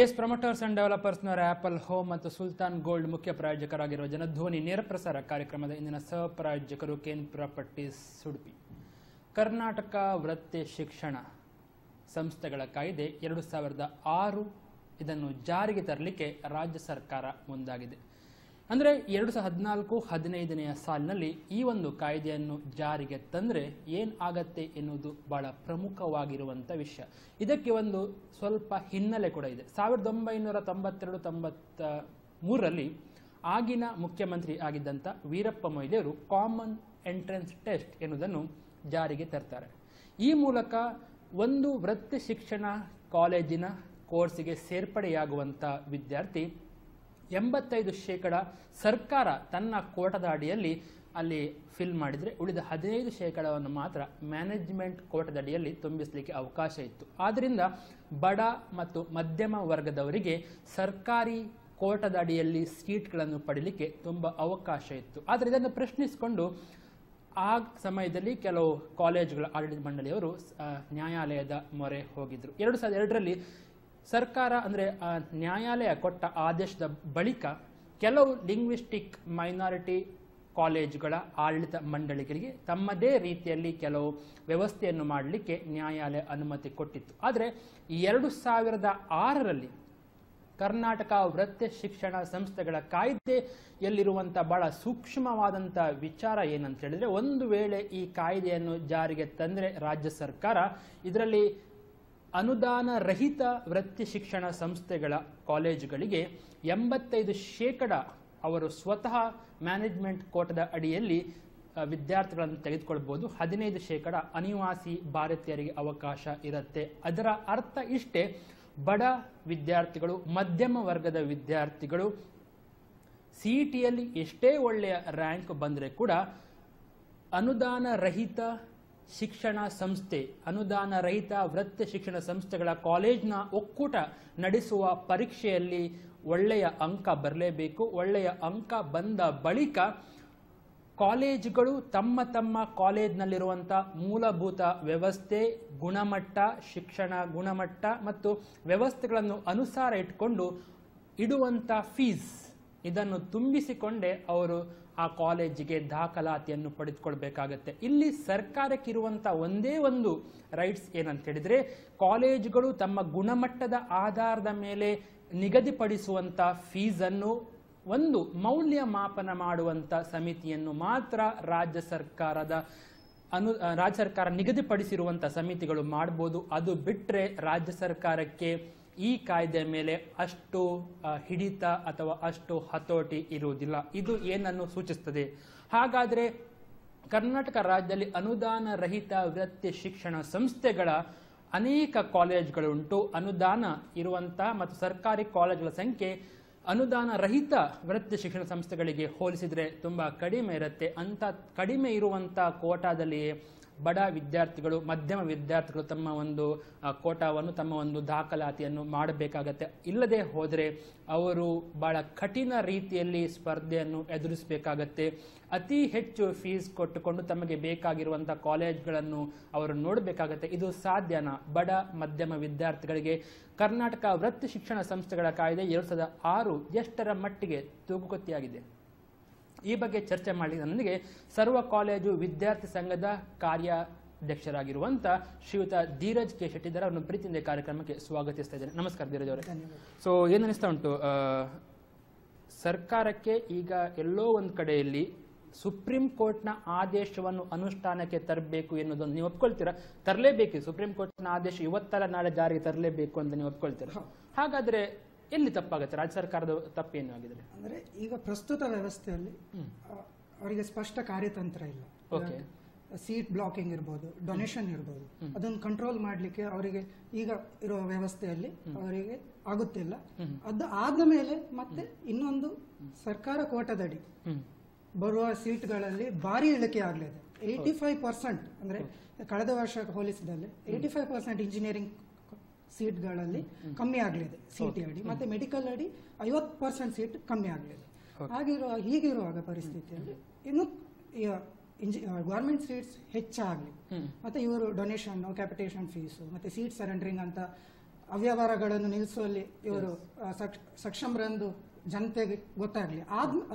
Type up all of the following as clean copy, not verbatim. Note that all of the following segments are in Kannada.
ಎಸ್ ಪ್ರಮೋಟರ್ಸ್ ಅಂಡ್ ಡೆವಲಪರ್ಸ್ನವರ ಆಪಲ್ ಹೋಮ್ ಮತ್ತು ಸುಲ್ತಾನ್ ಗೋಲ್ಡ್ ಮುಖ್ಯ ಪ್ರಾಯೋಜಕರಾಗಿರುವ ಜನಧ್ವನಿ ನೇರ ಪ್ರಸಾರ ಕಾರ್ಯಕ್ರಮದ ಇಂದಿನ ಸಹ ಪ್ರಾಯೋಜಕರು ಕೇನ್ ಪ್ರಾಪರ್ಟೀಸ್ ಉಡುಪಿ. ಕರ್ನಾಟಕ ವೃತ್ತಿ ಶಿಕ್ಷಣ ಸಂಸ್ಥೆಗಳ ಕಾಯ್ದೆ 2006 ಇದನ್ನು ಜಾರಿಗೆ ತರಲಿಕ್ಕೆ ರಾಜ್ಯ ಸರ್ಕಾರ ಮುಂದಾಗಿದೆ. ಅಂದರೆ 2014-15ನೇ ಸಾಲಿನಲ್ಲಿ ಈ ಒಂದು ಕಾಯ್ದೆಯನ್ನು ಜಾರಿಗೆ ತಂದರೆ ಏನು ಆಗತ್ತೆ ಎನ್ನುವುದು ಬಹಳ ಪ್ರಮುಖವಾಗಿರುವಂಥ ವಿಷಯ. ಇದಕ್ಕೆ ಒಂದು ಸ್ವಲ್ಪ ಹಿನ್ನೆಲೆ ಕೂಡ ಇದೆ. 1992-93ರಲ್ಲಿ ಆಗಿನ ಮುಖ್ಯಮಂತ್ರಿ ಆಗಿದ್ದಂಥ ವೀರಪ್ಪ ಮೊಯ್ಲಿಯವರು ಕಾಮನ್ ಎಂಟ್ರೆನ್ಸ್ ಟೆಸ್ಟ್ ಎನ್ನುವುದನ್ನು ಜಾರಿಗೆ ತರ್ತಾರೆ. ಈ ಮೂಲಕ ಒಂದು ವೃತ್ತಿ ಶಿಕ್ಷಣ ಕಾಲೇಜಿನ ಕೋರ್ಸಿಗೆ ಸೇರ್ಪಡೆಯಾಗುವಂಥ ವಿದ್ಯಾರ್ಥಿ 85% ಸರ್ಕಾರ ತನ್ನ ಕೋಟದ ಅಡಿಯಲ್ಲಿ ಅಲ್ಲಿ ಫಿಲ್ ಮಾಡಿದರೆ ಉಳಿದ 15% ಮಾತ್ರ ಮ್ಯಾನೇಜ್ಮೆಂಟ್ ಕೋಟದ ಅಡಿಯಲ್ಲಿ ತುಂಬಿಸಲಿಕ್ಕೆ ಅವಕಾಶ ಇತ್ತು. ಆದ್ದರಿಂದ ಬಡ ಮತ್ತು ಮಧ್ಯಮ ವರ್ಗದವರಿಗೆ ಸರ್ಕಾರಿ ಕೋಟದ ಅಡಿಯಲ್ಲಿ ಸೀಟ್ಗಳನ್ನು ಪಡೀಲಿಕ್ಕೆ ತುಂಬ ಅವಕಾಶ ಇತ್ತು. ಆದರೆ ಇದನ್ನು ಪ್ರಶ್ನಿಸಿಕೊಂಡು ಆ ಸಮಯದಲ್ಲಿ ಕೆಲವು ಕಾಲೇಜುಗಳ ಆಡಳಿತ ಮಂಡಳಿಯವರು ನ್ಯಾಯಾಲಯದ ಮೊರೆ ಹೋಗಿದ್ರು. 2002ರಲ್ಲಿ ಸರ್ಕಾರ ಅಂದರೆ ನ್ಯಾಯಾಲಯ ಕೊಟ್ಟ ಆದೇಶದ ಬಳಿಕ ಕೆಲವು ಲಿಂಗ್ವಿಸ್ಟಿಕ್ ಮೈನಾರಿಟಿ ಕಾಲೇಜುಗಳ ಆಡಳಿತ ಮಂಡಳಿಗಳಿಗೆ ತಮ್ಮದೇ ರೀತಿಯಲ್ಲಿ ಕೆಲವು ವ್ಯವಸ್ಥೆಯನ್ನು ಮಾಡಲಿಕ್ಕೆ ನ್ಯಾಯಾಲಯ ಅನುಮತಿ ಕೊಟ್ಟಿತ್ತು. ಆದರೆ 2006ರಲ್ಲಿ ಕರ್ನಾಟಕ ವೃತ್ತಿ ಶಿಕ್ಷಣ ಸಂಸ್ಥೆಗಳ ಕಾಯ್ದೆಯಲ್ಲಿರುವಂಥ ಬಹಳ ಸೂಕ್ಷ್ಮವಾದಂಥ ವಿಚಾರ ಏನಂತ ಹೇಳಿದರೆ, ಒಂದು ವೇಳೆ ಈ ಕಾಯ್ದೆಯನ್ನು ಜಾರಿಗೆ ತಂದರೆ ರಾಜ್ಯ ಸರ್ಕಾರ ಇದರಲ್ಲಿ ಅನುದಾನ ರಹಿತ ವೃತ್ತಿ ಶಿಕ್ಷಣ ಸಂಸ್ಥೆಗಳ ಕಾಲೇಜುಗಳಿಗೆ 85% ಅವರು ಸ್ವತಃ ಮ್ಯಾನೇಜ್ಮೆಂಟ್ ಕೋಟದ ಅಡಿಯಲ್ಲಿ ವಿದ್ಯಾರ್ಥಿಗಳನ್ನು ತೆಗೆದುಕೊಳ್ಬೋದು, 15% ಅನಿವಾಸಿ ಭಾರತೀಯರಿಗೆ ಅವಕಾಶ ಇರುತ್ತೆ. ಅದರ ಅರ್ಥ ಇಷ್ಟೇ, ಬಡ ವಿದ್ಯಾರ್ಥಿಗಳು ಮಧ್ಯಮ ವರ್ಗದ ವಿದ್ಯಾರ್ಥಿಗಳು CETಯಲ್ಲಿ ಎಷ್ಟೇ ಒಳ್ಳೆಯ ರ್ಯಾಂಕ್ ಬಂದರೆ ಕೂಡ ಅನುದಾನ ರಹಿತ ಶಿಕ್ಷಣ ಸಂಸ್ಥೆ, ಅನುದಾನ ರಹಿತ ವೃತ್ತಿ ಶಿಕ್ಷಣ ಸಂಸ್ಥೆಗಳ ಕಾಲೇಜ್ನ ಒಕ್ಕೂಟ ನಡೆಸುವ ಪರೀಕ್ಷೆಯಲ್ಲಿ ಒಳ್ಳೆಯ ಅಂಕ ಬರಲೇಬೇಕು. ಒಳ್ಳೆಯ ಅಂಕ ಬಂದ ಬಳಿಕ ಕಾಲೇಜುಗಳು ತಮ್ಮ ತಮ್ಮ ಕಾಲೇಜ್ನಲ್ಲಿರುವಂಥ ಮೂಲಭೂತ ವ್ಯವಸ್ಥೆ, ಗುಣಮಟ್ಟ, ಶಿಕ್ಷಣ ಗುಣಮಟ್ಟ ಮತ್ತು ವ್ಯವಸ್ಥೆಗಳನ್ನು ಅನುಸಾರ ಇಟ್ಕೊಂಡು ಇಡುವಂಥ ಫೀಸ್ ಇದನ್ನು ತುಂಬಿಸಿಕೊಂಡೇ ಅವರು ಆ ಕಾಲೇಜಿಗೆ ದಾಖಲಾತಿಯನ್ನು ಪಡೆದುಕೊಳ್ಬೇಕಾಗತ್ತೆ. ಇಲ್ಲಿ ಸರ್ಕಾರಕ್ಕಿರುವಂಥ ಒಂದೇ ಒಂದು ರೈಟ್ಸ್ ಏನಂತ ಹೇಳಿದರೆ, ಕಾಲೇಜುಗಳು ತಮ್ಮ ಗುಣಮಟ್ಟದ ಆಧಾರದ ಮೇಲೆ ನಿಗದಿಪಡಿಸುವಂಥ ಫೀಸನ್ನು ಒಂದು ಮೌಲ್ಯಮಾಪನ ಮಾಡುವಂಥ ಸಮಿತಿಯನ್ನು ಮಾತ್ರ ರಾಜ್ಯ ಸರ್ಕಾರ ನಿಗದಿಪಡಿಸಿರುವಂಥ ಸಮಿತಿಗಳು ಮಾಡ್ಬೋದು. ಅದು ಬಿಟ್ಟರೆ ರಾಜ್ಯ ಸರ್ಕಾರಕ್ಕೆ ಈ ಕಾಯ್ದೆ ಮೇಲೆ ಅಷ್ಟು ಹಿಡಿತ ಅಥವಾ ಅಷ್ಟು ಹತೋಟಿ ಇರುವುದಿಲ್ಲ. ಇದು ಏನನ್ನು ಸೂಚಿಸುತ್ತದೆ? ಹಾಗಾದರೆ ಕರ್ನಾಟಕ ರಾಜ್ಯದಲ್ಲಿ ಅನುದಾನ ರಹಿತ ವೃತ್ತಿ ಶಿಕ್ಷಣ ಸಂಸ್ಥೆಗಳ ಅನೇಕ ಕಾಲೇಜುಗಳುಂಟು. ಅನುದಾನ ಇರುವಂತಹ ಮತ್ತು ಸರ್ಕಾರಿ ಕಾಲೇಜುಗಳ ಸಂಖ್ಯೆ ಅನುದಾನ ರಹಿತ ವೃತ್ತಿ ಶಿಕ್ಷಣ ಸಂಸ್ಥೆಗಳಿಗೆ ಹೋಲಿಸಿದರೆ ತುಂಬ ಕಡಿಮೆ ಇರುತ್ತೆ. ಅಂತ ಕಡಿಮೆ ಇರುವಂಥ ಕೋಟಾದಲ್ಲಿ ಬಡ ವಿದ್ಯಾರ್ಥಿಗಳು, ಮಧ್ಯಮ ವಿದ್ಯಾರ್ಥಿಗಳು ತಮ್ಮ ಒಂದು ಕೋಟಾವನ್ನು, ತಮ್ಮ ಒಂದು ದಾಖಲಾತಿಯನ್ನು ಮಾಡಬೇಕಾಗತ್ತೆ. ಇಲ್ಲದೆ ಹೋದರೆ ಅವರು ಬಹಳ ಕಠಿಣ ರೀತಿಯಲ್ಲಿ ಸ್ಪರ್ಧೆಯನ್ನು ಎದುರಿಸಬೇಕಾಗತ್ತೆ. ಅತಿ ಹೆಚ್ಚು ಫೀಸ್ ಕೊಟ್ಟುಕೊಂಡು ತಮಗೆ ಬೇಕಾಗಿರುವಂಥ ಕಾಲೇಜ್ಗಳನ್ನು ಅವರು ನೋಡಬೇಕಾಗತ್ತೆ. ಇದು ಸಾಧ್ಯನಾ? ಬಡ ಮಧ್ಯಮ ವಿದ್ಯಾರ್ಥಿಗಳಿಗೆ ಕರ್ನಾಟಕ ವೃತ್ತಿ ಶಿಕ್ಷಣ ಸಂಸ್ಥೆಗಳ ಕಾಯ್ದೆ 2006 ಎಷ್ಟರ ಮಟ್ಟಿಗೆ ತೂಗುಕೊತ್ತಿಯಾಗಿದೆ? ಈ ಬಗ್ಗೆ ಚರ್ಚೆ ಮಾಡಿ ನನಗೆ ಸರ್ವ ಕಾಲೇಜು ವಿದ್ಯಾರ್ಥಿ ಸಂಘದ ಕಾರ್ಯಾಧ್ಯಕ್ಷರಾಗಿರುವಂಥ ಶ್ರೀಯುತ ಧೀರಜ್ ಕೆ ಶೆಟ್ಟಿ ಇದ್ದಾರೆ. ಅವರನ್ನು ಪ್ರೀತಿಯಿಂದ ಕಾರ್ಯಕ್ರಮಕ್ಕೆ ಸ್ವಾಗತಿಸ್ತಾ ಇದ್ದೇನೆ. ನಮಸ್ಕಾರ ಧೀರಜ್ ಅವರೇ. ಸೊ ಏನು ಅನಿಸ್ತಾ ಉಂಟು, ಸರ್ಕಾರಕ್ಕೆ ಈಗ ಎಲ್ಲೋ ಒಂದು ಕಡೆಯಲ್ಲಿ ಸುಪ್ರೀಂ ಕೋರ್ಟ್ನ ಆದೇಶವನ್ನು ಅನುಷ್ಠಾನಕ್ಕೆ ತರಬೇಕು ಎನ್ನುವುದನ್ನು ನೀವು ಒಪ್ಕೊಳ್ತೀರಾ? ತರಲೇಬೇಕು, ಸುಪ್ರೀಂ ಕೋರ್ಟ್ನ ಆದೇಶ ಇವತ್ತಲ್ಲ ನಾಳೆ ಜಾರಿಗೆ ತರಲೇಬೇಕು ಅಂತ ನೀವು ಒಪ್ಕೊಳ್ತೀರಾ? ಹಾಗಾದ್ರೆ ಎಲ್ಲಿ ತಪ್ಪಾಗುತ್ತೆ? ರಾಜ್ಯ ಸರ್ಕಾರದ ತಪ್ಪೇನು ಆಗಿದೆ? ಅಂದ್ರೆ ಈಗ ಪ್ರಸ್ತುತ ವ್ಯವಸ್ಥೆಯಲ್ಲಿ ಅವರಿಗೆ ಸ್ಪಷ್ಟ ಕಾರ್ಯತಂತ್ರ ಇಲ್ಲ. ಸೀಟ್ ಬ್ಲಾಕಿಂಗ್ ಇರ್ಬೋದು, ಡೊನೇಷನ್ ಇರ್ಬೋದು, ಅದನ್ನು ಕಂಟ್ರೋಲ್ ಮಾಡ್ಲಿಕ್ಕೆ ಅವರಿಗೆ ಈಗ ಇರುವ ವ್ಯವಸ್ಥೆಯಲ್ಲಿ ಅವರಿಗೆ ಆಗುತ್ತಿಲ್ಲ. ಅದು ಆದ ಮೇಲೆ ಮತ್ತೆ ಇನ್ನೊಂದು ಸರ್ಕಾರ ಕೋಟದಡಿ ಬರುವ ಸೀಟ್ಗಳಲ್ಲಿ ಭಾರಿ ಇಳಿಕೆ ಆಗಲಿದೆ. 85% ಅಂದ್ರೆ ಕಳೆದ ವರ್ಷ ಹೋಲಿಸಿದಲ್ಲಿ 85% ಇಂಜಿನಿಯರಿಂಗ್ ಸೀಟ್ಗಳಲ್ಲಿ ಕಮ್ಮಿ ಆಗಲಿದೆ CET ಅಡಿ. ಮತ್ತೆ ಮೆಡಿಕಲ್ ಅಡಿ 50% ಸೀಟ್ ಕಮ್ಮಿ ಆಗಲಿದೆ. ಹೀಗಿರುವಾಗ ಪರಿಸ್ಥಿತಿಯಲ್ಲಿ ಇನ್ನು ಗವರ್ಮೆಂಟ್ ಸೀಟ್ಸ್ ಹೆಚ್ಚಾಗಲಿ, ಮತ್ತೆ ಇವರು ಡೊನೇಷನ್, ಕ್ಯಾಪಿಟೇಷನ್ ಫೀಸು, ಮತ್ತೆ ಸೀಟ್ ಸರೆಂಡರಿಂಗ್ ಅಂತ ಅವ್ಯವಹಾರಗಳನ್ನು ನಿಲ್ಲಿಸುವಲ್ಲಿ ಇವರು ಸಕ್ಷಮರೆಂದು ಜನತೆಗೆ ಗೊತ್ತಾಗ್ಲಿ,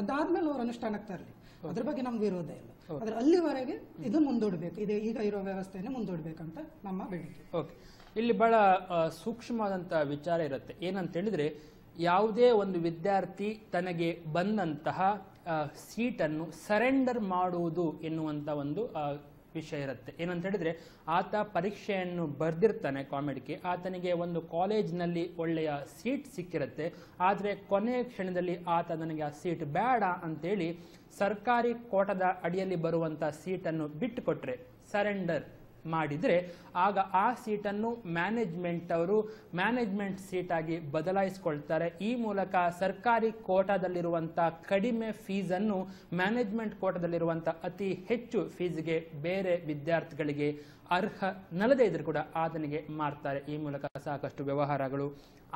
ಅದಾದ್ಮೇಲೆ ಅವರು ಅನುಷ್ಠಾನಕ್ಕೆ ತರಲಿ, ಅದ್ರ ಬಗ್ಗೆ ನಮ್ಗೆ ವಿರೋಧ ಇಲ್ಲ. ಆದ್ರೆ ಅಲ್ಲಿವರೆಗೆ ಇದು ಮುಂದೂಡಬೇಕು, ಇದೆ ಈಗ ಇರೋ ವ್ಯವಸ್ಥೆಯನ್ನು ಮುಂದೂಡಬೇಕಂತ ನಮ್ಮ ಬೇಡಿಕೆ. ಓಕೆ, ಇಲ್ಲಿ ಬಹಳ ಸೂಕ್ಷ್ಮವಾದಂಥ ವಿಚಾರ ಇರುತ್ತೆ. ಏನಂತ ಹೇಳಿದ್ರೆ, ಯಾವುದೇ ಒಂದು ವಿದ್ಯಾರ್ಥಿ ತನಗೆ ಬಂದಂತಹ ಸೀಟನ್ನು ಸರೆಂಡರ್ ಮಾಡುವುದು ಎನ್ನುವಂಥ ಒಂದು ವಿಷಯ ಇರುತ್ತೆ. ಏನಂತ ಹೇಳಿದ್ರೆ, ಆತ ಪರೀಕ್ಷೆಯನ್ನು ಬರೆದಿರ್ತಾನೆ ಕಾಮೆಡ್ಗೆ, ಆತನಿಗೆ ಒಂದು ಕಾಲೇಜ್ನಲ್ಲಿ ಒಳ್ಳೆಯ ಸೀಟ್ ಸಿಕ್ಕಿರುತ್ತೆ. ಆದರೆ ಕೊನೆಯ ಕ್ಷಣದಲ್ಲಿ ಆತ ನನಗೆ ಆ ಸೀಟ್ ಬೇಡ ಅಂತೇಳಿ ಸರ್ಕಾರಿ ಕೋಟದ ಅಡಿಯಲ್ಲಿ ಬರುವಂಥ ಸೀಟನ್ನು ಬಿಟ್ಟು ಕೊಟ್ಟರೆ, ಸರೆಂಡರ್ ಮಾಡಿದರೆ, ಆಗ ಆ ಸೀಟನ್ನು ಮ್ಯಾನೇಜ್ಮೆಂಟ್ ಅವರು ಮ್ಯಾನೇಜ್ಮೆಂಟ್ ಸೀಟಾಗಿ ಬದಲಾಯಿಸಿಕೊಳ್ತಾರೆ. ಈ ಮೂಲಕ ಸರ್ಕಾರಿ ಕೋಟಾದಲ್ಲಿರುವಂಥ ಕಡಿಮೆ ಫೀಸನ್ನು ಮ್ಯಾನೇಜ್ಮೆಂಟ್ ಕೋಟಾದಲ್ಲಿರುವಂಥ ಅತಿ ಹೆಚ್ಚು ಫೀಸ್ಗೆ ಬೇರೆ ವಿದ್ಯಾರ್ಥಿಗಳಿಗೆ ಅರ್ಹನಲ್ಲದೇ ಇದ್ರೂ ಕೂಡ ಆತನಿಗೆ ಮಾರ್ತಾರೆ. ಈ ಮೂಲಕ ಸಾಕಷ್ಟು ವ್ಯವಹಾರಗಳು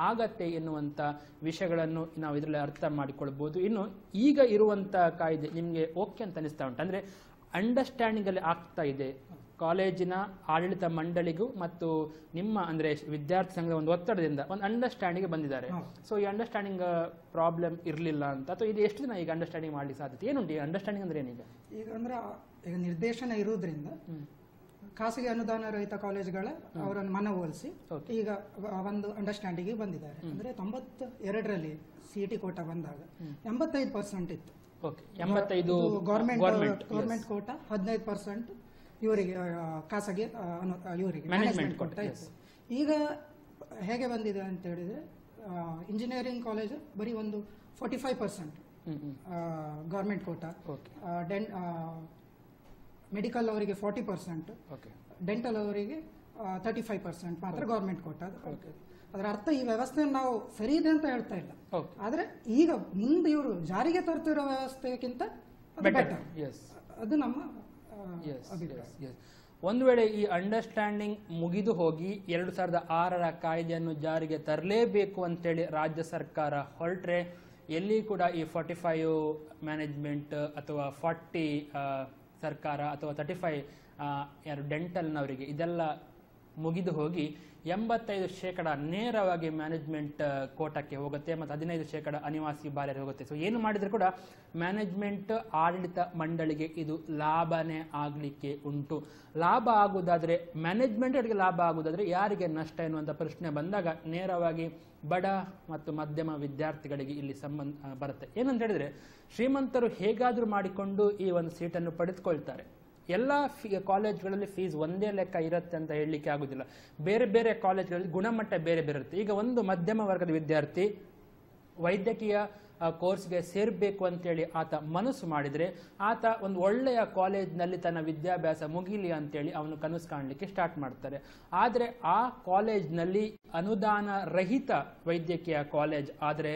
ಆಗತ್ತೆ ಎನ್ನುವಂಥ ವಿಷಯಗಳನ್ನು ನಾವು ಇದರಲ್ಲಿ ಅರ್ಥ ಮಾಡಿಕೊಳ್ಬೋದು. ಇನ್ನು ಈಗ ಇರುವಂಥ ಕಾಯ್ದೆ ನಿಮಗೆ ಓಕೆ ಅಂತ ಅನಿಸ್ತಾ ಉಂಟು? ಅಂದರೆ ಅಂಡರ್ಸ್ಟ್ಯಾಂಡಿಂಗ್ ಅಲ್ಲಿ ಆಗ್ತಾ ಇದೆ ಕಾಲೇಜಿನ ಆಡಳಿತ ಮಂಡಳಿಗೂ ಮತ್ತು ನಿಮ್ಮ ಅಂದ್ರೆ ವಿದ್ಯಾರ್ಥಿ ಸಂಘದ ಒಂದು ಒತ್ತಡದಿಂದ ಒಂದು ಅಂಡರ್ಸ್ಟ್ಯಾಂಡಿಂಗ್ ಬಂದಿದ್ದಾರೆ. ಸೊ ಈ ಅಂಡರ್ಸ್ಟ್ಯಾಂಡಿಂಗ್ ಪ್ರಾಬ್ಲಮ್ ಇರಲಿಲ್ಲ ಅಂತ, ಅಥವಾ ಇದು ಎಷ್ಟು ದಿನ ಈಗ ಅಂಡರ್ಸ್ಟ್ಯಾಂಡಿಂಗ್ ಮಾಡ್ಲಿಕ್ಕೆ ಸಾಧ್ಯತೆ? ಏನುಂಟು ಅಂಡರ್ಸ್ಟ್ಯಾಂಡಿಂಗ್ ಅಂದ್ರೆ ಏನೀಗ? ಈಗ ಅಂದ್ರೆ ಈಗ ನಿರ್ದೇಶನ ಇರುವುದರಿಂದ ಖಾಸಗಿ ಅನುದಾನ ರಹಿತ ಕಾಲೇಜುಗಳ ಅವರನ್ನು ಮನವೊಲಿಸಿ ಈಗ ಒಂದು ಅಂಡರ್ಸ್ಟ್ಯಾಂಡಿಂಗ್ ಬಂದಿದ್ದಾರೆ. ಅಂದ್ರೆ 92ರಲ್ಲಿ ಸಿಇಟಿ ಕೋಟ ಬಂದಾಗ 85% ಇತ್ತು ಗೌರ್ಮೆಂಟ್ ಕೋಟ, 15% ಇವರಿಗೆ ಖಾಸಗಿ ಇವರಿಗೆ ಮ್ಯಾನೇಜ್ಮೆಂಟ್ ಕೋಟ ಇತ್ತು. ಈಗ ಹೇಗೆ ಬಂದಿದೆ ಅಂತ ಹೇಳಿದ್ರೆ, ಇಂಜಿನಿಯರಿಂಗ್ ಕಾಲೇಜ್ ಬರೀ ಒಂದು 45% ಗೌರ್ಮೆಂಟ್ ಕೋಟ, ಮೆಡಿಕಲ್ ಅವರಿಗೆ 40%, ಡೆಂಟಲ್ ಅವರಿಗೆ 35% ಮಾತ್ರ ಗೌರ್ಮೆಂಟ್ ಕೋಟ. ಅದರ ಅರ್ಥ ಈ ವ್ಯವಸ್ಥೆಯನ್ನು ನಾವು ಸರಿ ಇದೆ ಅಂತ ಹೇಳ್ತಾ ಇಲ್ಲ, ಆದ್ರೆ ಈಗ ಮುಂದೆ ಇವರು ಜಾರಿಗೆ ತರ್ತಿರೋ ವ್ಯವಸ್ಥೆಗಿಂತ ಬೆಟರ್, ಅದು ನಮ್ಮ ಅಭಿಪ್ರಾಯ. ಒಂದು ವೇಳೆ ಈ ಅಂಡರ್ಸ್ಟ್ಯಾಂಡಿಂಗ್ ಮುಗಿದು ಹೋಗಿ 2006ರ ಕಾಯ್ದೆಯನ್ನು ಜಾರಿಗೆ ತರಲೇಬೇಕು ಅಂತೇಳಿ ರಾಜ್ಯ ಸರ್ಕಾರ ಹೊರಟ್ರೆ, ಎಲ್ಲಿ ಕೂಡ ಈ 45 ಮ್ಯಾನೇಜ್ಮೆಂಟ್ ಅಥವಾ 40 ಸರ್ಕಾರ ಅಥವಾ 35 ಯಾರು ಡೆಂಟಲ್ನವರಿಗೆ ಇದೆಲ್ಲ ಮುಗಿದು ಹೋಗಿ 85% ನೇರವಾಗಿ ಮ್ಯಾನೇಜ್ಮೆಂಟ್ ಕೋಟಕ್ಕೆ ಹೋಗುತ್ತೆ ಮತ್ತು 15% ಅನಿವಾಸಿ ಬಾಲ್ಯರಿಗೆ ಹೋಗುತ್ತೆ. ಸೊ ಏನು ಮಾಡಿದ್ರು ಕೂಡ ಮ್ಯಾನೇಜ್ಮೆಂಟ್ ಆಡಳಿತ ಮಂಡಳಿಗೆ ಇದು ಲಾಭನೇ ಆಗಲಿಕ್ಕೆ ಉಂಟು. ಲಾಭ ಆಗುವುದಾದ್ರೆ ಮ್ಯಾನೇಜ್ಮೆಂಟ್ಗೆ ಲಾಭ ಆಗುವುದಾದ್ರೆ ಯಾರಿಗೆ ನಷ್ಟ ಎನ್ನುವಂಥ ಪ್ರಶ್ನೆ ಬಂದಾಗ ನೇರವಾಗಿ ಬಡ ಮತ್ತು ಮಧ್ಯಮ ವಿದ್ಯಾರ್ಥಿಗಳಿಗೆ ಇಲ್ಲಿ ಸಂಬಂಧ ಬರುತ್ತೆ. ಏನಂತ ಹೇಳಿದ್ರೆ, ಶ್ರೀಮಂತರು ಹೇಗಾದರೂ ಮಾಡಿಕೊಂಡು ಈ ಒಂದು ಸೀಟನ್ನು ಪಡೆದುಕೊಳ್ತಾರೆ. ಎಲ್ಲ ಕಾಲೇಜ್ಗಳಲ್ಲಿ ಫೀಸ್ ಒಂದೇ ಲೆಕ್ಕ ಇರುತ್ತೆ ಅಂತ ಹೇಳಲಿಕ್ಕೆ ಆಗುದಿಲ್ಲ. ಬೇರೆ ಬೇರೆ ಕಾಲೇಜ್ಗಳಲ್ಲಿ ಗುಣಮಟ್ಟ ಬೇರೆ ಬೇರೆ ಇರುತ್ತೆ. ಈಗ ಒಂದು ಮಧ್ಯಮ ವರ್ಗದ ವಿದ್ಯಾರ್ಥಿ ವೈದ್ಯಕೀಯ ಕೋರ್ಸ್ಗೆ ಸೇರಬೇಕು ಅಂತೇಳಿ ಆತ ಮನಸ್ಸು ಮಾಡಿದರೆ, ಆತ ಒಂದು ಒಳ್ಳೆಯ ಕಾಲೇಜ್ನಲ್ಲಿ ತನ್ನ ವಿದ್ಯಾಭ್ಯಾಸ ಮುಗಿಲಿ ಅಂತೇಳಿ ಅವನು ಕನಸು ಕಾಣಲಿಕ್ಕೆ ಸ್ಟಾರ್ಟ್ ಮಾಡ್ತಾರೆ. ಆದರೆ ಆ ಕಾಲೇಜ್ನಲ್ಲಿ ಅನುದಾನ ರಹಿತ ವೈದ್ಯಕೀಯ ಕಾಲೇಜ್ ಆದರೆ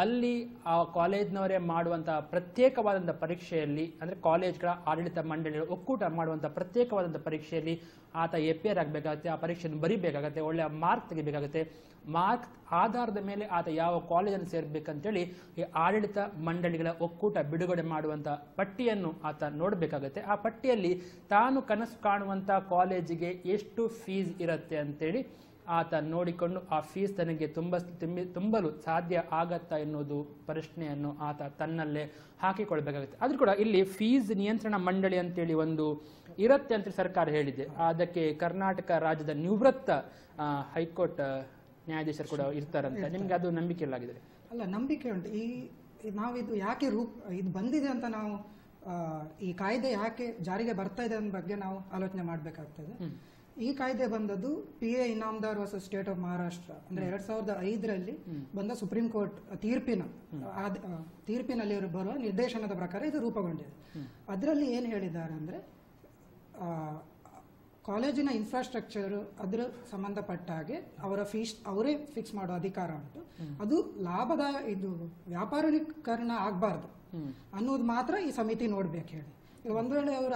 ಅಲ್ಲಿ ಆ ಕಾಲೇಜ್ನವರೇ ಮಾಡುವಂತಹ ಪ್ರತ್ಯೇಕವಾದಂಥ ಪರೀಕ್ಷೆಯಲ್ಲಿ, ಅಂದರೆ ಕಾಲೇಜ್ಗಳ ಆಡಳಿತ ಮಂಡಳಿಗಳು ಒಕ್ಕೂಟ ಮಾಡುವಂಥ ಪ್ರತ್ಯೇಕವಾದಂಥ ಪರೀಕ್ಷೆಯಲ್ಲಿ ಆತ ಎಪಿಯರ್ ಆಗಬೇಕಾಗುತ್ತೆ, ಆ ಪರೀಕ್ಷೆಯನ್ನು ಬರೀಬೇಕಾಗತ್ತೆ, ಒಳ್ಳೆಯ ಮಾರ್ಕ್ ತೆಗಿಬೇಕಾಗತ್ತೆ. ಮಾರ್ಕ್ ಆಧಾರದ ಮೇಲೆ ಆತ ಯಾವ ಕಾಲೇಜನ್ನು ಸೇರ್ಬೇಕಂತೇಳಿ ಈ ಆಡಳಿತ ಮಂಡಳಿಗಳ ಒಕ್ಕೂಟ ಬಿಡುಗಡೆ ಮಾಡುವಂಥ ಪಟ್ಟಿಯನ್ನು ಆತ ನೋಡಬೇಕಾಗತ್ತೆ. ಆ ಪಟ್ಟಿಯಲ್ಲಿ ತಾನು ಕನಸು ಕಾಣುವಂಥ ಕಾಲೇಜಿಗೆ ಎಷ್ಟು ಫೀಸ್ ಇರುತ್ತೆ ಅಂತೇಳಿ ಆತ ನೋಡಿಕೊಂಡು ಆ ಫೀಸ್ ತನಗೆ ತುಂಬಲು ಸಾಧ್ಯ ಆಗತ್ತಾ ಎನ್ನುವುದು ಪ್ರಶ್ನೆಯನ್ನು ಆತ ತನ್ನಲ್ಲೇ ಹಾಕಿಕೊಳ್ಬೇಕಾಗುತ್ತೆ. ಆದ್ರೂ ಕೂಡ ಇಲ್ಲಿ ಫೀಸ್ ನಿಯಂತ್ರಣ ಮಂಡಳಿ ಅಂತೇಳಿ ಒಂದು ಇರುತ್ತೆ ಅಂತ ಸರ್ಕಾರ ಹೇಳಿದೆ. ಅದಕ್ಕೆ ಕರ್ನಾಟಕ ರಾಜ್ಯದ ನಿವೃತ್ತ ಹೈಕೋರ್ಟ್ ನ್ಯಾಯಾಧೀಶರು ಕೂಡ ಇರ್ತಾರಂತ. ನಿಮ್ಗೆ ಅದು ನಂಬಿಕೆ ಇಲ್ಲಾಗಿದೆ? ಅಲ್ಲ, ನಂಬಿಕೆ ಉಂಟು. ನಾವು ಇದು ಯಾಕೆ ಇದು ಬಂದಿದೆ ಅಂತ ನಾವು ಈ ಕಾಯ್ದೆ ಯಾಕೆ ಜಾರಿಗೆ ಬರ್ತಾ ಇದೆ ಅನ್ನೋ ಬಗ್ಗೆ ನಾವು ಆಲೋಚನೆ ಮಾಡಬೇಕಾಗ್ತದೆ. ಈ ಕಾಯ್ದೆ ಬಂದದ್ದು PA Inamdar versus state of Maharashtra ಅಂದ್ರೆ 2005ರಲ್ಲಿ ಬಂದ ಸುಪ್ರೀಂ ಕೋರ್ಟ್ ತೀರ್ಪಿನಲ್ಲಿ ಬರುವ ನಿರ್ದೇಶನದ ಪ್ರಕಾರ ಇದು ರೂಪುಗೊಂಡಿದೆ. ಅದರಲ್ಲಿ ಏನ್ ಹೇಳಿದ್ದಾರೆ ಅಂದ್ರೆ, ಕಾಲೇಜಿನ ಇನ್ಫ್ರಾಸ್ಟ್ರಕ್ಚರ್ ಅದ್ರ ಸಂಬಂಧಪಟ್ಟ ಹಾಗೆ ಅವರ ಫೀಸ್ ಅವರೇ ಫಿಕ್ಸ್ ಮಾಡೋ ಅಧಿಕಾರ ಉಂಟು. ಅದು ಇದು ವ್ಯಾಪಾರೀಕರಣ ಆಗಬಾರ್ದು ಅನ್ನೋದು ಮಾತ್ರ ಈ ಸಮಿತಿ ನೋಡ್ಬೇಕು ಹೇಳಿ. ಒಂದು ವೇಳೆ ಅವರು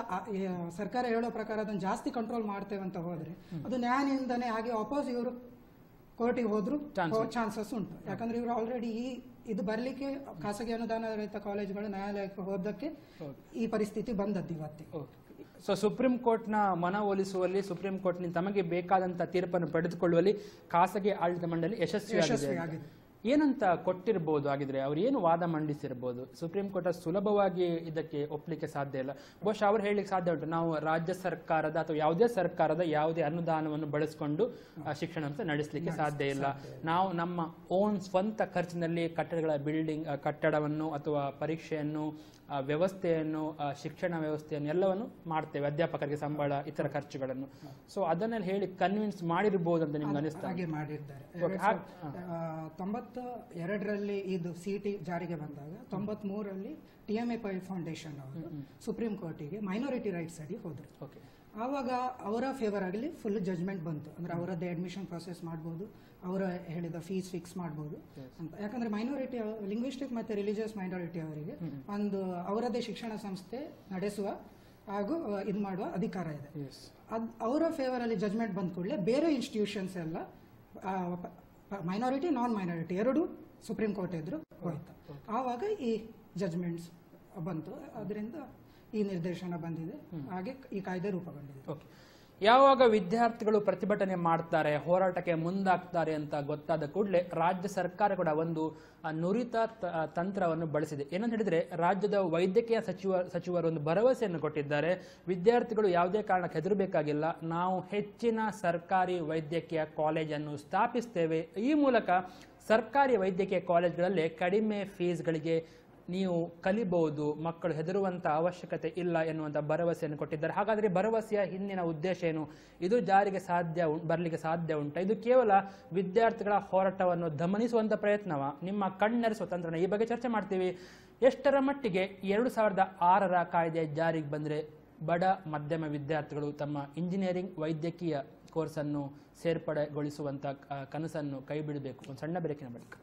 ಸರ್ಕಾರ ಹೇಳೋ ಪ್ರಕಾರ ಅದನ್ನು ಜಾಸ್ತಿ ಕಂಟ್ರೋಲ್ ಮಾಡ್ತೇವೆ ಅಂತ ಹೋದ್ರೆ ಅದು ನ್ಯಾಯನಿಂದನೆ ಆಗಿ ವಾಪಸ್ ಇವರು ಕೋರ್ಟಿಗೆ ಹೋದ್ರು ಚಾನ್ಸಸ್ ಉಂಟು. ಯಾಕಂದ್ರೆ ಇವರು ಆಲ್ರೆಡಿ ಇದು ಬರ್ಲಿಕ್ಕೆ ಖಾಸಗಿ ಅನುದಾನ ರಹಿತ ಕಾಲೇಜುಗಳು ನ್ಯಾಯಾಲಯಕ್ಕೆ ಹೋದಕ್ಕೆ ಈ ಪರಿಸ್ಥಿತಿ ಬಂದದ್ದು ಇವತ್ತಿಗೆ. ಸೊ ಸುಪ್ರೀಂ ಕೋರ್ಟ್ನ ಮನವೊಲಿಸುವಲ್ಲಿ, ಸುಪ್ರೀಂ ಕೋರ್ಟ್ನಿಂದ ತಮಗೆ ಬೇಕಾದಂತ ತೀರ್ಪನ್ನು ಪಡೆದುಕೊಳ್ಳುವಲ್ಲಿ ಖಾಸಗಿ ಆಡಳಿತ ಮಂಡಳಿ ಯಶಸ್ವಿಯಾಗಿದೆ. ಏನಂತ ಕೊಟ್ಟಿರ್ಬೋದು ಆಗಿದ್ರೆ, ಅವ್ರು ಏನು ವಾದ ಮಂಡಿಸಿರ್ಬೋದು? ಸುಪ್ರೀಂ ಕೋರ್ಟ್ ಸುಲಭವಾಗಿ ಇದಕ್ಕೆ ಒಪ್ಪಲಿಕ್ಕೆ ಸಾಧ್ಯ ಇಲ್ಲ. ಬಹುಶಃ ಅವ್ರು ಹೇಳಲಿಕ್ಕೆ ಸಾಧ್ಯ ಉಂಟು, ನಾವು ರಾಜ್ಯ ಸರ್ಕಾರದ ಅಥವಾ ಯಾವುದೇ ಸರ್ಕಾರದ ಯಾವುದೇ ಅನುದಾನವನ್ನು ಬಳಸಿಕೊಂಡು ಶಿಕ್ಷಣ ಸಂಸ್ಥೆ ನಡೆಸಲಿಕ್ಕೆ ಸಾಧ್ಯ ಇಲ್ಲ. ನಾವು ನಮ್ಮ ಓನ್ ಸ್ವಂತ ಖರ್ಚಿನಲ್ಲಿ ಕಟ್ಟಡವನ್ನು ಅಥವಾ ಪರೀಕ್ಷೆಯನ್ನು, ವ್ಯವಸ್ಥೆಯನ್ನು, ಶಿಕ್ಷಣ ವ್ಯವಸ್ಥೆಯನ್ನು ಎಲ್ಲವನ್ನು ಮಾಡ್ತೇವೆ, ಅಧ್ಯಾಪಕರಿಗೆ ಸಂಬಳ, ಇತರ ಖರ್ಚುಗಳನ್ನು. ಸೊ ಅದನ್ನೆಲ್ಲ ಹೇಳಿ ಕನ್ವಿನ್ಸ್ ಮಾಡಿರ್ಬೋದು ಅಂತ ನಿಮ್ಗೆ ಅನಿಸ್ತಾ? ಹಾಗೆ ಮಾಡಿದ್ದಾರೆ. 92ರಲ್ಲಿ ಇದು CET ಜಾರಿಗೆ ಬಂದಾಗ 93ರಲ್ಲಿ TMA ಪೈ ಫೌಂಡೇಶನ್ ಅವರು ಸುಪ್ರೀಂ ಕೋರ್ಟಿಗೆ ಮೈನಾರಿಟಿ ರೈಟ್ಸ್ ಅಡಿ ಹೋದ್ರು. ಆವಾಗ ಅವರ ಫೇವರ್ ಆಗಲಿ ಫುಲ್ ಜಜ್ಮೆಂಟ್ ಬಂತು. ಅಂದ್ರೆ ಅವರದ್ದೇ ಅಡ್ಮಿಷನ್ ಪ್ರೊಸೆಸ್ ಮಾಡ್ಬೋದು, ಅವರ ಹೇಳಿದ ಫೀಸ್ ಫಿಕ್ಸ್ ಮಾಡ್ಬೋದು ಅಂತ. ಯಾಕಂದ್ರೆ ಮೈನಾರಿಟಿ, ಲಿಂಗ್ವಿಸ್ಟಿಕ್ ಮತ್ತೆ ರಿಲಿಜಿಯಸ್ ಮೈನಾರಿಟಿ ಅವರಿಗೆ ಒಂದು ಅವರದ್ದೇ ಶಿಕ್ಷಣ ಸಂಸ್ಥೆ ನಡೆಸುವ ಹಾಗೂ ಇದು ಮಾಡುವ ಅಧಿಕಾರ ಇದೆ. ಅವರ ಫೇವರ್ ಅಲ್ಲಿ ಜಜ್ಮೆಂಟ್ ಬಂದ ಕೂಡಲೇ ಬೇರೆ ಇನ್ಸ್ಟಿಟ್ಯೂಷನ್ಸ್ ಎಲ್ಲ ಮೈನಾರಿಟಿ ನಾನ್ ಮೈನಾರಿಟಿ ಎರಡೂ ಸುಪ್ರೀಂ ಕೋರ್ಟ್ ಎದುರು ಹೋಯ್ತು. ಆವಾಗ ಈ ಜಜ್ಮೆಂಟ್ಸ್ ಬಂತು, ಅದರಿಂದ ಈ ನಿರ್ದೇಶನ ಬಂದಿದೆ, ಹಾಗೆ ಈ ಕಾಯ್ದೆ ರೂಪುಗೊಂಡಿದೆ. ಯಾವಾಗ ವಿದ್ಯಾರ್ಥಿಗಳು ಪ್ರತಿಭಟನೆ ಮಾಡ್ತಾರೆ, ಹೋರಾಟಕ್ಕೆ ಮುಂದಾಗ್ತಾರೆ ಅಂತ ಗೊತ್ತಾದ ಕೂಡಲೇ ರಾಜ್ಯ ಸರ್ಕಾರ ಕೂಡ ಒಂದು ನುರಿತ ತಂತ್ರವನ್ನು ಬಳಸಿದೆ. ಏನಂತ ಹೇಳಿದ್ರೆ, ರಾಜ್ಯದ ವೈದ್ಯಕೀಯ ಸಚಿವರು ಒಂದು ಭರವಸೆಯನ್ನು ಕೊಟ್ಟಿದ್ದಾರೆ. ವಿದ್ಯಾರ್ಥಿಗಳು ಯಾವುದೇ ಕಾರಣಕ್ಕೆ ಹೆದರಬೇಕಾಗಿಲ್ಲ, ನಾವು ಹೆಚ್ಚಿನ ಸರ್ಕಾರಿ ವೈದ್ಯಕೀಯ ಕಾಲೇಜನ್ನು ಸ್ಥಾಪಿಸ್ತೇವೆ. ಈ ಮೂಲಕ ಸರ್ಕಾರಿ ವೈದ್ಯಕೀಯ ಕಾಲೇಜ್ಗಳಲ್ಲೇ ಕಡಿಮೆ ಫೀಸ್ಗಳಿಗೆ ನೀವು ಕಲಿಬಹುದು, ಮಕ್ಕಳು ಹೆದರುವಂತ ಅವಶ್ಯಕತೆ ಇಲ್ಲ ಎನ್ನುವಂತ ಭರವಸೆಯನ್ನು ಕೊಟ್ಟಿದ್ದಾರೆ. ಹಾಗಾದ್ರೆ ಭರವಸೆಯ ಹಿಂದಿನ ಉದ್ದೇಶ ಏನು? ಇದು ಜಾರಿಗೆ ಬರಲಿಕ್ಕೆ ಸಾಧ್ಯ ಉಂಟಾ? ಇದು ಕೇವಲ ವಿದ್ಯಾರ್ಥಿಗಳ ಹೋರಾಟವನ್ನು ದಮನಿಸುವಂತ ಪ್ರಯತ್ನವ, ನಿಮ್ಮ ಕಣ್ಣೆರೆಸುವ ತಂತ್ರನ? ಈ ಬಗ್ಗೆ ಚರ್ಚೆ ಮಾಡ್ತೀವಿ. ಎಷ್ಟರ ಮಟ್ಟಿಗೆ 2006ರ ಕಾಯ್ದೆ ಜಾರಿಗೆ ಬಂದ್ರೆ ಬಡ ಮಧ್ಯಮ ವಿದ್ಯಾರ್ಥಿಗಳು ತಮ್ಮ ಇಂಜಿನಿಯರಿಂಗ್ ವೈದ್ಯಕೀಯ ಕೋರ್ಸನ್ನು ಸೇರ್ಪಡೆಗೊಳಿಸುವಂತ ಕನಸನ್ನು ಕೈ ಬಿಡಬೇಕು? ಒಂದು ಸಣ್ಣ ಬ್ರೇಕಿನ ಬಳಿಕ.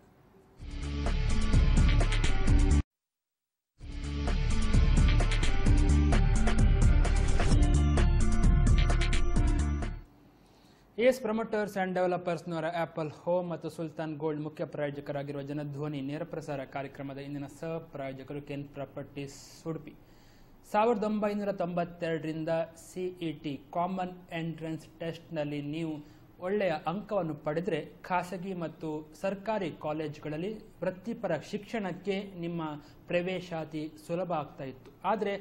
AS ಪ್ರಮೋಟರ್ಸ್ ಅಂಡ್ ಡೆವಲಪರ್ಸ್ನವರ ಆಪಲ್ ಹೋಮ್ ಮತ್ತು ಸುಲ್ತಾನ್ ಗೋಲ್ಡ್ ಮುಖ್ಯ ಪ್ರಾಯೋಜಕರಾಗಿರುವ ಜನಧ್ವನಿ ನೇರ ಪ್ರಸಾರ ಕಾರ್ಯಕ್ರಮದ ಇಂದಿನ ಸಹ ಪ್ರಾಯೋಜಕರು ಕೆನ್ ಪ್ರಾಪರ್ಟೀಸ್ ಉಡುಪಿ. 1992ರಿಂದ CET ಕಾಮನ್ ಎಂಟ್ರೆನ್ಸ್ ಟೆಸ್ಟ್ನಲ್ಲಿ ನೀವು ಒಳ್ಳೆಯ ಅಂಕವನ್ನು ಪಡೆದರೆ ಖಾಸಗಿ ಮತ್ತು ಸರ್ಕಾರಿ ಕಾಲೇಜುಗಳಲ್ಲಿ ವೃತ್ತಿಪರ ಶಿಕ್ಷಣಕ್ಕೆ ನಿಮ್ಮ ಪ್ರವೇಶಾತಿ ಸುಲಭ ಆಗ್ತಾ ಇತ್ತು. ಆದರೆ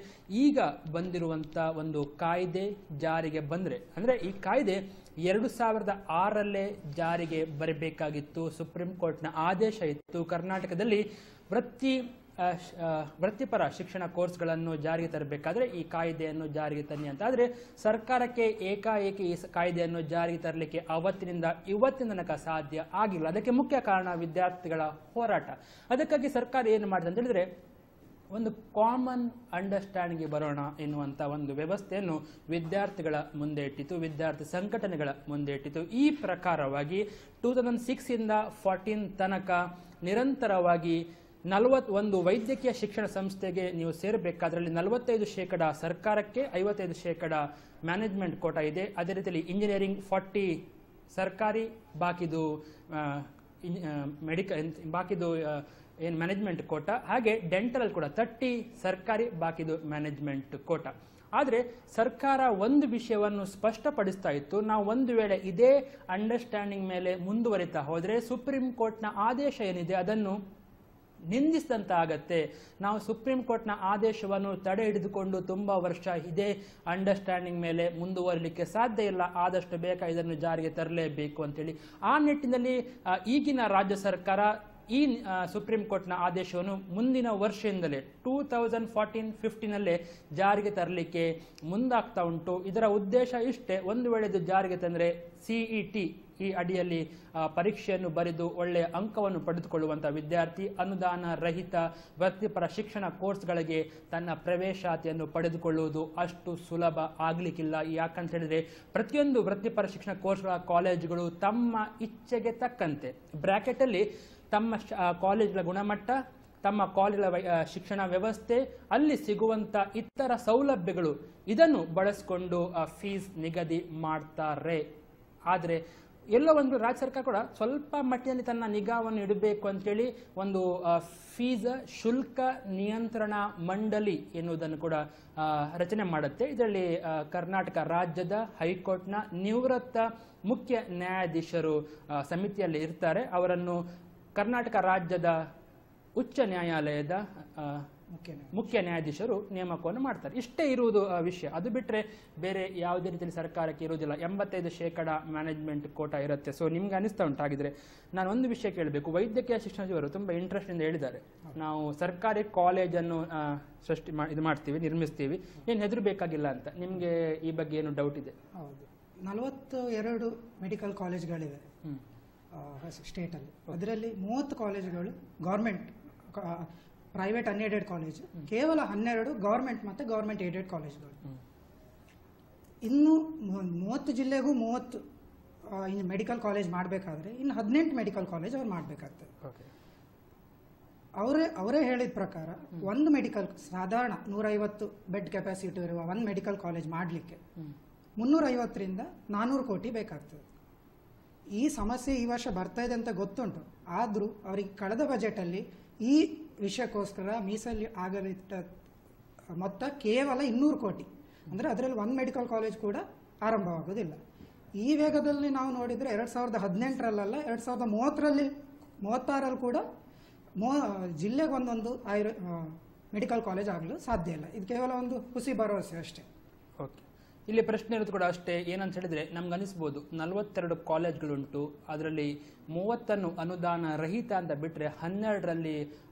ಈಗ ಬಂದಿರುವಂಥ ಒಂದು ಕಾಯ್ದೆ ಜಾರಿಗೆ ಬಂದರೆ, ಅಂದರೆ ಈ ಕಾಯ್ದೆ 2006ರಲ್ಲೇ ಜಾರಿಗೆ ಬರಬೇಕಾಗಿತ್ತು. ಸುಪ್ರೀಂ ಕೋರ್ಟ್ನ ಆದೇಶ ಇತ್ತು. ಕರ್ನಾಟಕದಲ್ಲಿ ವೃತ್ತಿಪರ ಶಿಕ್ಷಣ ಕೋರ್ಸ್ಗಳನ್ನು ಜಾರಿಗೆ ತರಬೇಕಾದ್ರೆ ಈ ಕಾಯ್ದೆಯನ್ನು ಜಾರಿಗೆ ತನ್ನಿ ಅಂತ. ಆದರೆ ಸರ್ಕಾರಕ್ಕೆ ಏಕಾಏಕಿ ಈ ಕಾಯ್ದೆಯನ್ನು ಜಾರಿಗೆ ತರಲಿಕ್ಕೆ ಅವತ್ತಿನಿಂದ ಇವತ್ತಿನ ತನಕ ಸಾಧ್ಯ ಆಗಿಲ್ಲ. ಅದಕ್ಕೆ ಮುಖ್ಯ ಕಾರಣ ವಿದ್ಯಾರ್ಥಿಗಳ ಹೋರಾಟ. ಅದಕ್ಕಾಗಿ ಸರ್ಕಾರ ಏನು ಮಾಡಿದೆ ಅಂತ ಹೇಳಿದ್ರೆ, ಒಂದು ಕಾಮನ್ ಅಂಡರ್ಸ್ಟ್ಯಾಂಡಿಂಗ್ಗೆ ಬರೋಣ ಎನ್ನುವಂಥ ಒಂದು ವ್ಯವಸ್ಥೆಯನ್ನು ವಿದ್ಯಾರ್ಥಿಗಳ ಮುಂದೆ ಇಟ್ಟಿತು, ವಿದ್ಯಾರ್ಥಿ ಸಂಘಟನೆಗಳ ಮುಂದೆ ಇಟ್ಟಿತು. ಈ ಪ್ರಕಾರವಾಗಿ 2006ಇಂದ 14 ತನಕ ನಿರಂತರವಾಗಿ 41 ವೈದ್ಯಕೀಯ ಶಿಕ್ಷಣ ಸಂಸ್ಥೆಗೆ ನೀವು ಸೇರಬೇಕಾದ್ರಲ್ಲಿ 45% ಸರ್ಕಾರಕ್ಕೆ, 55% ಮ್ಯಾನೇಜ್ಮೆಂಟ್ ಕೋಟಾ ಇದೆ. ಅದೇ ರೀತಿಯಲ್ಲಿ ಇಂಜಿನಿಯರಿಂಗ್ 40 ಸರ್ಕಾರಿ, ಬಾಕಿದು ಬಾಕಿದು ಏನು ಮ್ಯಾನೇಜ್ಮೆಂಟ್ ಕೋಟಾ. ಹಾಗೆ ಡೆಂಟಲ್ ಕೂಡ 30 ಸರ್ಕಾರಿ, ಬಾಕಿದು ಮ್ಯಾನೇಜ್ಮೆಂಟ್ ಕೋಟಾ. ಆದರೆ ಸರ್ಕಾರ ಒಂದು ವಿಷಯವನ್ನು ಸ್ಪಷ್ಟಪಡಿಸ್ತಾ ಇತ್ತು, ನಾವು ಒಂದು ವೇಳೆ ಇದೇ ಅಂಡರ್ಸ್ಟ್ಯಾಂಡಿಂಗ್ ಮೇಲೆ ಮುಂದುವರಿತಾ ಹೋದರೆ ಸುಪ್ರೀಂ ಕೋರ್ಟ್ನ ಆದೇಶ ಏನಿದೆ ಅದನ್ನು ನಿಂದಿಸಿದಂತ ಆಗತ್ತೆ. ನಾವು ಸುಪ್ರೀಂ ಕೋರ್ಟ್ನ ಆದೇಶವನ್ನು ತಡೆ ಹಿಡಿದುಕೊಂಡು ತುಂಬಾ ವರ್ಷ ಇದೇ ಅಂಡರ್ಸ್ಟ್ಯಾಂಡಿಂಗ್ ಮೇಲೆ ಮುಂದುವರಿಲಿಕ್ಕೆ ಸಾಧ್ಯ ಇಲ್ಲ, ಆದಷ್ಟು ಬೇಗ ಇದನ್ನು ಜಾರಿಗೆ ತರಲೇಬೇಕು ಅಂತೇಳಿ ಆ ನಿಟ್ಟಿನಲ್ಲಿ ಈಗಿನ ರಾಜ್ಯ ಸರ್ಕಾರ ಈ ಸುಪ್ರೀಂ ಕೋರ್ಟ್ನ ಆದೇಶವನ್ನು ಮುಂದಿನ ವರ್ಷದಿಂದಲೇ 2014-15ನಲ್ಲೇ ಜಾರಿಗೆ ತರಲಿಕ್ಕೆ ಮುಂದಾಗ್ತಾ ಉಂಟು. ಇದರ ಉದ್ದೇಶ ಇಷ್ಟೇ, ಒಂದು ವೇಳೆ ಇದು ಜಾರಿಗೆ ತಂದರೆ CET ಈ ಅಡಿಯಲ್ಲಿ ಪರೀಕ್ಷೆಯನ್ನು ಬರೆದು ಒಳ್ಳೆಯ ಅಂಕವನ್ನು ಪಡೆದುಕೊಳ್ಳುವಂಥ ವಿದ್ಯಾರ್ಥಿ ಅನುದಾನ ರಹಿತ ವೃತ್ತಿಪರ ಶಿಕ್ಷಣ ಕೋರ್ಸ್ಗಳಿಗೆ ತನ್ನ ಪ್ರವೇಶಾತಿಯನ್ನು ಪಡೆದುಕೊಳ್ಳುವುದು ಅಷ್ಟು ಸುಲಭ ಆಗಲಿಕ್ಕಿಲ್ಲ. ಯಾಕಂತ ಹೇಳಿದ್ರೆ ಪ್ರತಿಯೊಂದು ವೃತ್ತಿಪರ ಶಿಕ್ಷಣ ಕೋರ್ಸ್ಗಳ ಕಾಲೇಜುಗಳು ತಮ್ಮ ಇಚ್ಛೆಗೆ ತಕ್ಕಂತೆ ಬ್ರಾಕೆಟಲ್ಲಿ ತಮ್ಮ ಕಾಲೇಜ್ಗಳ ಗುಣಮಟ್ಟ, ತಮ್ಮ ಕಾಲೇಜುಗಳ ಶಿಕ್ಷಣ ವ್ಯವಸ್ಥೆ, ಅಲ್ಲಿ ಸಿಗುವಂತ ಇತರ ಸೌಲಭ್ಯಗಳು ಇದನ್ನು ಬಳಸಿಕೊಂಡು ಫೀಸ್ ನಿಗದಿ ಮಾಡ್ತಾರೆ. ಆದರೆ ಎಲ್ಲೋ ಒಂದು ರಾಜ್ಯ ಸರ್ಕಾರ ಕೂಡ ಸ್ವಲ್ಪ ಮಟ್ಟಿನಲ್ಲಿ ತನ್ನ ನಿಗಾವನ್ನು ಇಡಬೇಕು ಅಂತೇಳಿ ಒಂದು ಫೀಸ್ ಶುಲ್ಕ ನಿಯಂತ್ರಣ ಮಂಡಳಿ ಎನ್ನುವುದನ್ನು ಕೂಡ ರಚನೆ ಮಾಡುತ್ತೆ. ಇದರಲ್ಲಿ ಕರ್ನಾಟಕ ರಾಜ್ಯದ ಹೈಕೋರ್ಟ್ನ ನಿವೃತ್ತ ಮುಖ್ಯ ನ್ಯಾಯಾಧೀಶರು ಸಮಿತಿಯಲ್ಲಿ ಇರ್ತಾರೆ. ಅವರನ್ನು ಕರ್ನಾಟಕ ರಾಜ್ಯದ ಉಚ್ಚ ನ್ಯಾಯಾಲಯದ ಮುಖ್ಯ ನ್ಯಾಯಾಧೀಶರು ನೇಮಕವನ್ನು ಮಾಡ್ತಾರೆ. ಇಷ್ಟೇ ಇರುವುದು ವಿಷಯ. ಅದು ಬಿಟ್ಟರೆ ಬೇರೆ ಯಾವುದೇ ರೀತಿಯಲ್ಲಿ ಸರ್ಕಾರಕ್ಕೆ ಇರುವುದಿಲ್ಲ. 85% ಮ್ಯಾನೇಜ್ಮೆಂಟ್ ಕೋಟಾ ಇರುತ್ತೆ. ಸೊ ನಿಮ್ಗೆ ಅನಿಸ್ತಾ ಉಂಟಾಗಿದ್ರೆ ನಾನು ಒಂದು ವಿಷಯ ಕೇಳಬೇಕು. ವೈದ್ಯಕೀಯ ಶಿಕ್ಷಣ ಸಚಿವರು ತುಂಬ ಇಂಟ್ರೆಸ್ಟಿಂದ ಹೇಳಿದ್ದಾರೆ, ನಾವು ಸರ್ಕಾರಿ ಕಾಲೇಜನ್ನು ಇದು ಮಾಡ್ತೀವಿ, ನಿರ್ಮಿಸ್ತೀವಿ, ಏನು ಹೆದರಬೇಕಾಗಿಲ್ಲ ಅಂತ. ನಿಮಗೆ ಈ ಬಗ್ಗೆ ಏನು ಡೌಟ್ ಇದೆ? ಹೌದು, 42 ಮೆಡಿಕಲ್ ಕಾಲೇಜ್ಗಳಿವೆ ಸ್ಟೇಟಲ್ಲಿ. ಅದರಲ್ಲಿ 30 ಕಾಲೇಜುಗಳು ಗೌರ್ಮೆಂಟ್, ಪ್ರೈವೇಟ್ ಅನ್ಏಡೆಡ್ ಕಾಲೇಜ್, ಕೇವಲ 12 ಗೌರ್ಮೆಂಟ್ ಮತ್ತು ಗೌರ್ಮೆಂಟ್ ಏಡೆಡ್ ಕಾಲೇಜ್ಗಳು. ಇನ್ನು 30 ಜಿಲ್ಲೆಗೂ 30 ಇನ್ನು ಮೆಡಿಕಲ್ ಕಾಲೇಜ್ ಮಾಡಬೇಕಾದ್ರೆ ಇನ್ನು 18 ಮೆಡಿಕಲ್ ಕಾಲೇಜ್ ಅವ್ರು ಮಾಡಬೇಕಾಗ್ತದೆ. ಅವರೇ ಹೇಳಿದ ಪ್ರಕಾರ ಒಂದು ಮೆಡಿಕಲ್, ಸಾಧಾರಣ 150 ಬೆಡ್ ಕೆಪಾಸಿಟಿ ಇರುವ ಒಂದು ಮೆಡಿಕಲ್ ಕಾಲೇಜ್ ಮಾಡಲಿಕ್ಕೆ 350ರಿಂದ 400 ಕೋಟಿ ಬೇಕಾಗ್ತದೆ. ಈ ಸಮಸ್ಯೆ ಈ ವರ್ಷ ಬರ್ತಾ ಇದೆ ಅಂತ ಗೊತ್ತುಂಟು. ಆದರೂ ಅವರಿಗೆ ಕಳೆದ ಬಜೆಟಲ್ಲಿ ಈ ವಿಷಯಕ್ಕೋಸ್ಕರ ಮೀಸಲು ಆಗಲಿಟ್ಟ ಮೊತ್ತ ಕೇವಲ 200 ಕೋಟಿ. ಅಂದರೆ ಅದರಲ್ಲಿ ಒಂದು ಮೆಡಿಕಲ್ ಕಾಲೇಜ್ ಕೂಡ ಆರಂಭವಾಗೋದಿಲ್ಲ. ಈ ವೇಗದಲ್ಲಿ ನಾವು ನೋಡಿದರೆ 2018ರಲ್ಲ, 2030ರಲ್ಲಿ 36ರಲ್ಲಿ ಕೂಡ ಜಿಲ್ಲೆಗೆ ಒಂದೊಂದು ಮೆಡಿಕಲ್ ಕಾಲೇಜ್ ಆಗಲು ಸಾಧ್ಯ ಇಲ್ಲ. ಇದು ಕೇವಲ ಒಂದು ಹುಸಿ ಭರವಸೆ ಅಷ್ಟೇ. ಓಕೆ, ಇಲ್ಲಿ ಪ್ರಶ್ನೆ ಇರೋದು ಕೂಡ ಅಷ್ಟೇ. ಏನಂತ ಹೇಳಿದ್ರೆ ನಮ್ಗೆ ಅನಿಸ್ಬೋದು 42 ಕಾಲೇಜ್ಗಳುಂಟು, ಅದರಲ್ಲಿ 30 ಅನುದಾನ ರಹಿತ ಅಂತ ಬಿಟ್ಟರೆ 12ರಲ್ಲಿ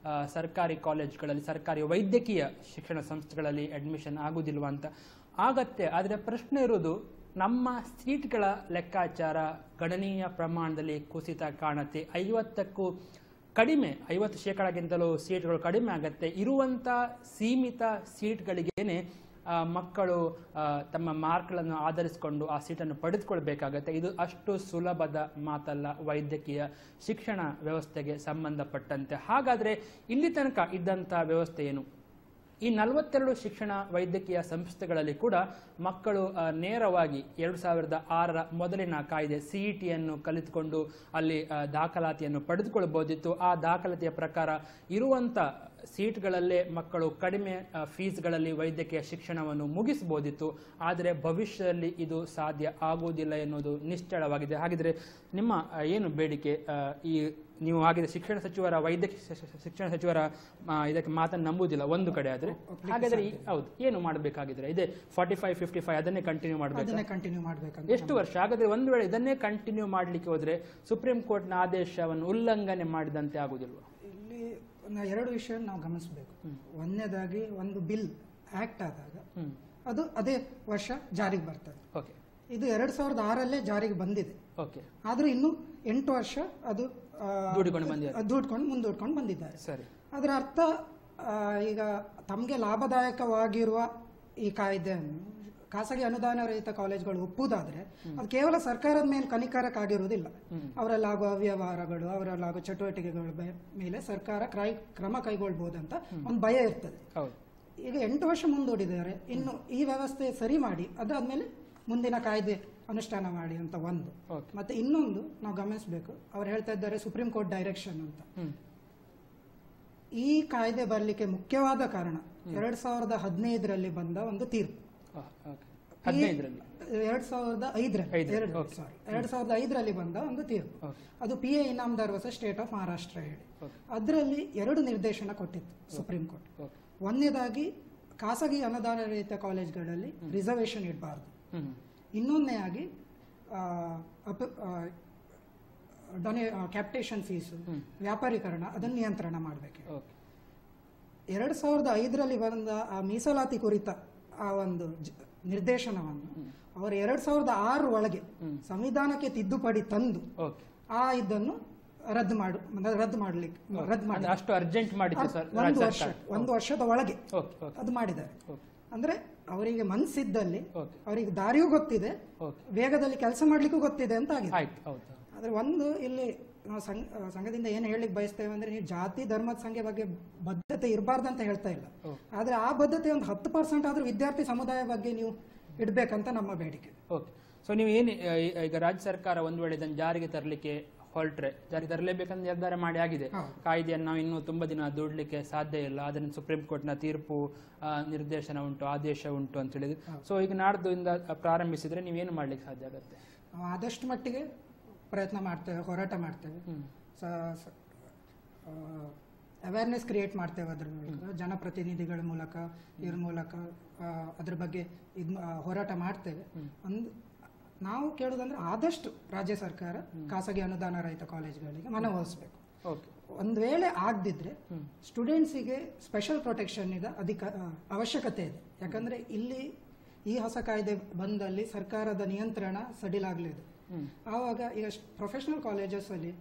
ಸರ್ಕಾರಿ ಕಾಲೇಜ್ಗಳಲ್ಲಿ, ಸರ್ಕಾರಿ ವೈದ್ಯಕೀಯ ಶಿಕ್ಷಣ ಸಂಸ್ಥೆಗಳಲ್ಲಿ ಅಡ್ಮಿಷನ್ ಆಗುವುದಿಲ್ವ ಅಂತ. ಆಗತ್ತೆ. ಆದರೆ ಪ್ರಶ್ನೆ ಇರೋದು ನಮ್ಮ ಸೀಟ್ಗಳ ಲೆಕ್ಕಾಚಾರ ಗಣನೀಯ ಪ್ರಮಾಣದಲ್ಲಿ ಕುಸಿತ ಕಾಣುತ್ತೆ. 50ಕ್ಕೂ ಕಡಿಮೆ, 50%ಗಿಂತಲೂ ಸೀಟ್ಗಳು ಕಡಿಮೆ ಆಗತ್ತೆ. ಇರುವಂಥ ಸೀಮಿತ ಸೀಟ್ಗಳಿಗೇನೆ ಮಕ್ಕಳು ತಮ್ಮ ಮಾರ್ಕ್ಗಳನ್ನು ಆಧರಿಸಿಕೊಂಡು ಆ ಸೀಟನ್ನು ಪಡೆದುಕೊಳ್ಬೇಕಾಗತ್ತೆ. ಇದು ಅಷ್ಟು ಸುಲಭದ ಮಾತಲ್ಲ ವೈದ್ಯಕೀಯ ಶಿಕ್ಷಣ ವ್ಯವಸ್ಥೆಗೆ ಸಂಬಂಧಪಟ್ಟಂತೆ. ಹಾಗಾದರೆ ಇಲ್ಲಿ ತನಕ ಇದ್ದಂಥ ವ್ಯವಸ್ಥೆ ಏನು? ಈ 42 ಶಿಕ್ಷಣ ವೈದ್ಯಕೀಯ ಸಂಸ್ಥೆಗಳಲ್ಲಿ ಕೂಡ ಮಕ್ಕಳು ನೇರವಾಗಿ 2006ರ ಮೊದಲಿನ ಕಾಯ್ದೆ CETಯನ್ನು ಕಲಿತುಕೊಂಡು ಅಲ್ಲಿ ದಾಖಲಾತಿಯನ್ನು ಪಡೆದುಕೊಳ್ಳಬಹುದಿತ್ತು. ಆ ದಾಖಲಾತಿಯ ಪ್ರಕಾರ ಇರುವಂಥ ಸೀಟ್ಗಳಲ್ಲೇ ಮಕ್ಕಳು ಕಡಿಮೆ ಫೀಸ್ಗಳಲ್ಲಿ ವೈದ್ಯಕೀಯ ಶಿಕ್ಷಣವನ್ನು ಮುಗಿಸಬಹುದಿತ್ತು. ಆದರೆ ಭವಿಷ್ಯದಲ್ಲಿ ಇದು ಸಾಧ್ಯ ಆಗುವುದಿಲ್ಲ ಎನ್ನುವುದು ನಿಶ್ಚಳವಾಗಿದೆ. ಹಾಗಿದ್ರೆ ನಿಮ್ಮ ಏನು ಬೇಡಿಕೆ? ಈ ನೀವು ಹಾಗಿದ್ರೆ ಶಿಕ್ಷಣ ಸಚಿವರ, ವೈದ್ಯಕೀಯ ಶಿಕ್ಷಣ ಸಚಿವರ ಇದಕ್ಕೆ ಮಾತನ್ನು ನಂಬುವುದಿಲ್ಲ ಒಂದು ಕಡೆ. ಆದರೆ ಹಾಗಾದ್ರೆ ಹೌದು, ಏನು ಮಾಡಬೇಕಾಗಿದ್ರೆ ಇದೇ 45-55 ಅದನ್ನೇ ಕಂಟಿನ್ಯೂ ಮಾಡಬೇಕು. ಎಷ್ಟು ವರ್ಷ? ಹಾಗಾದ್ರೆ ಒಂದು ವೇಳೆ ಇದನ್ನೇ ಕಂಟಿನ್ಯೂ ಮಾಡಲಿಕ್ಕೆ ಹೋದ್ರೆ ಸುಪ್ರೀಂ ಕೋರ್ಟ್ನ ಆದೇಶವನ್ನು ಉಲ್ಲಂಘನೆ ಮಾಡಿದಂತೆ ಆಗುದಿಲ್ವಾ? ಇಲ್ಲಿ 2 ವಿಷಯ ನಾವು ಗಮನಿಸಬೇಕು. ಒಂದನೇದಾಗಿ, ಒಂದು ಬಿಲ್ ಆಕ್ಟ್ ಆದಾಗ ಅದು ಅದೇ ವರ್ಷ ಜಾರಿಗೆ ಬರ್ತದೆ. ಇದು 2006ರಲ್ಲೇ ಜಾರಿಗೆ ಬಂದಿದೆ. ಆದ್ರೂ ಇನ್ನು 8 ವರ್ಷ ಅದು ಮುಂದೂಡ್ಕೊಂಡು ಬಂದಿದ್ದಾರೆ. ಅದರ ಅರ್ಥ ಈಗ ತಮಗೆ ಲಾಭದಾಯಕವಾಗಿರುವ ಈ ಕಾಯ್ದೆಯನ್ನು ಖಾಸಗಿ ಅನುದಾನ ರಹಿತ ಕಾಲೇಜ್ಗಳು ಒಪ್ಪುವುದಾದ್ರೆ ಅದು ಕೇವಲ ಸರ್ಕಾರದ ಮೇಲೆ ಕನಿಕರಕ್ಕಾಗಿರುವುದಿಲ್ಲ. ಅವರಲ್ಲಾಗುವ ಅವ್ಯವಹಾರಗಳು, ಅವರಲ್ಲಾಗುವ ಚಟುವಟಿಕೆಗಳ ಮೇಲೆ ಸರ್ಕಾರ ಕ್ರಮ ಕೈಗೊಳ್ಬಹುದಂತ ಒಂದು ಭಯ ಇರ್ತದೆ. ಈಗ 8 ವರ್ಷ ಮುಂದೂಡಿದ್ದಾರೆ. ಇನ್ನು ಈ ವ್ಯವಸ್ಥೆ ಸರಿ ಮಾಡಿ ಅದಾದ್ಮೇಲೆ ಮುಂದಿನ ಕಾಯ್ದೆ ಅನುಷ್ಠಾನ ಮಾಡಿ ಅಂತ ಒಂದು. ಮತ್ತೆ ಇನ್ನೊಂದು ನಾವು ಗಮನಿಸಬೇಕು, ಅವ್ರು ಹೇಳ್ತಾ ಇದ್ದಾರೆ ಸುಪ್ರೀಂ ಕೋರ್ಟ್ ಡೈರೆಕ್ಷನ್ ಅಂತ. ಈ ಕಾಯ್ದೆ ಬರಲಿಕ್ಕೆ ಮುಖ್ಯವಾದ ಕಾರಣ 2015ರಲ್ಲಿ ಬಂದ ಒಂದು ತೀರ್ಪು. 2005ರಲ್ಲಿ ಬಂದ ಒಂದು ತೀರ್ಪು. ಅದು PA Inamdar versus state of Maharashtra ಹೇಳಿ. ಅದರಲ್ಲಿ 2 ನಿರ್ದೇಶನ ಕೊಟ್ಟಿತ್ತು ಸುಪ್ರೀಂ ಕೋರ್ಟ್. ಒಂದನೇದಾಗಿ, ಖಾಸಗಿ ಅನುದಾನ ರಹಿತ ಕಾಲೇಜ್ಗಳಲ್ಲಿ ರಿಸರ್ವೇಶನ್ ಇಡಬಾರ್ದು. ಇನ್ನೊಂದನೇಯಾಗಿ, ಕ್ಯಾಪಿಟೇಷನ್ ಫೀಸು, ವ್ಯಾಪಾರೀಕರಣ ಅದನ್ನು ನಿಯಂತ್ರಣ ಮಾಡಬೇಕು. 2005ರಲ್ಲಿ ಬಂದ ಆ ಮೀಸಲಾತಿ ಕುರಿತ ಆ ಒಂದು ನಿರ್ದೇಶನವನ್ನು ಅವರು 2006 ಒಳಗೆ ಸಂವಿಧಾನಕ್ಕೆ ತಿದ್ದುಪಡಿ ತಂದು ಇದನ್ನು ರದ್ದು ಮಾಡಲಿಕ್ಕೆ ಅಷ್ಟು ಅರ್ಜೆಂಟ್ ಮಾಡಿದ್ರು ಸರ್. ಒಂದು ವರ್ಷದ ಒಳಗೆ ಅದು ಮಾಡಿದ್ದಾರೆ. ಅಂದ್ರೆ ಅವರಿಗೆ ಮನಸ್ಸಿದ್ದಲ್ಲಿ ಅವರಿಗೆ ದಾರಿಯೂ ಗೊತ್ತಿದೆ, ವೇಗದಲ್ಲಿ ಕೆಲಸ ಮಾಡ್ಲಿಕ್ಕೂ ಗೊತ್ತಿದೆ ಅಂತ ಆಗಿದೆ. ಆದ್ರೆ ಒಂದು ಇಲ್ಲಿ ನಾವು ಸಂಘದಿಂದ ಏನು ಹೇಳಲಿಕ್ಕೆ ಬಯಸ್ತೇವೆ ಅಂದ್ರೆ, ನೀವು ಜಾತಿ ಧರ್ಮದ ಸಂಖ್ಯೆ ಬಗ್ಗೆ ಬದ್ಧತೆ ಇರಬಾರ್ದಂತ ಹೇಳ್ತಾ ಇಲ್ಲ. ಆದ್ರೆ ಆ ಬದ್ಧತೆ ಒಂದು 10% ಆದ್ರೂ ವಿದ್ಯಾರ್ಥಿ ಸಮುದಾಯ ಬಗ್ಗೆ ನೀವು ಇಡ್ಬೇಕಂತ ನಮ್ಮ ಬೇಡಿಕೆ. ಸೊ ನೀವು ಏನು ಈಗ ರಾಜ್ಯ ಸರ್ಕಾರ ಒಂದು ವೇಳೆ ಇದನ್ನು ಜಾರಿಗೆ ತರಲಿಕ್ಕೆ ಹೊರಟ್ರೆ, ಜಾರಿಗೆ ತರಲೇಬೇಕಂತ ನಿರ್ಧಾರ ಮಾಡಿ ಆಗಿದೆ, ಕಾಯ್ದೆಯನ್ನು ನಾವು ಇನ್ನೂ ತುಂಬಾ ದಿನ ದೂಡಲಿಕ್ಕೆ ಸಾಧ್ಯ ಇಲ್ಲ, ಅದನ್ನು ಸುಪ್ರೀಂ ಕೋರ್ಟ್ನ ತೀರ್ಪು, ನಿರ್ದೇಶನ ಉಂಟು, ಆದೇಶ ಉಂಟು ಅಂತ ಹೇಳಿದ್ರು. ಸೊ ಈಗ ನಾಡ್ದಿಂದ ಪ್ರಾರಂಭಿಸಿದ್ರೆ ನೀವೇನು ಮಾಡ್ಲಿಕ್ಕೆ ಸಾಧ್ಯ ಆಗುತ್ತೆ? ಆದಷ್ಟು ಮಟ್ಟಿಗೆ ಪ್ರಯತ್ನ ಮಾಡ್ತೇವೆ, ಹೋರಾಟ ಮಾಡ್ತೇವೆ, ಅವೇರ್ನೆಸ್ ಕ್ರಿಯೇಟ್ ಮಾಡ್ತೇವೆ. ಅದ್ರ ಮೂಲಕ ಜನಪ್ರತಿನಿಧಿಗಳ ಮೂಲಕ, ಇವ್ರ ಮೂಲಕ ಅದ್ರ ಬಗ್ಗೆ ಹೋರಾಟ ಮಾಡ್ತೇವೆ. ನಾವು ಕೇಳೋದಂದ್ರೆ ಆದಷ್ಟು ರಾಜ್ಯ ಸರ್ಕಾರ ಖಾಸಗಿ ಅನುದಾನ ರಹಿತ ಕಾಲೇಜುಗಳಿಗೆ ಮನವೊಲಿಸಬೇಕು. ಒಂದು ವೇಳೆ ಆಗದಿದ್ರೆ ಸ್ಟೂಡೆಂಟ್ಸಿಗೆ ಸ್ಪೆಷಲ್ ಪ್ರೊಟೆಕ್ಷನ್ ಅವಶ್ಯಕತೆ ಇದೆ. ಯಾಕಂದ್ರೆ ಇಲ್ಲಿ ಈ ಹೊಸ ಕಾಯ್ದೆ ಬಂದಲ್ಲಿ ಸರ್ಕಾರದ ನಿಯಂತ್ರಣ ಸಡಿಲಾಗಲಿದೆ. ಆವಾಗ ಈಗ ಪ್ರೊಫೆಷನಲ್ ಕಾಲೇಜಸ್ ಅಲ್ಲಿ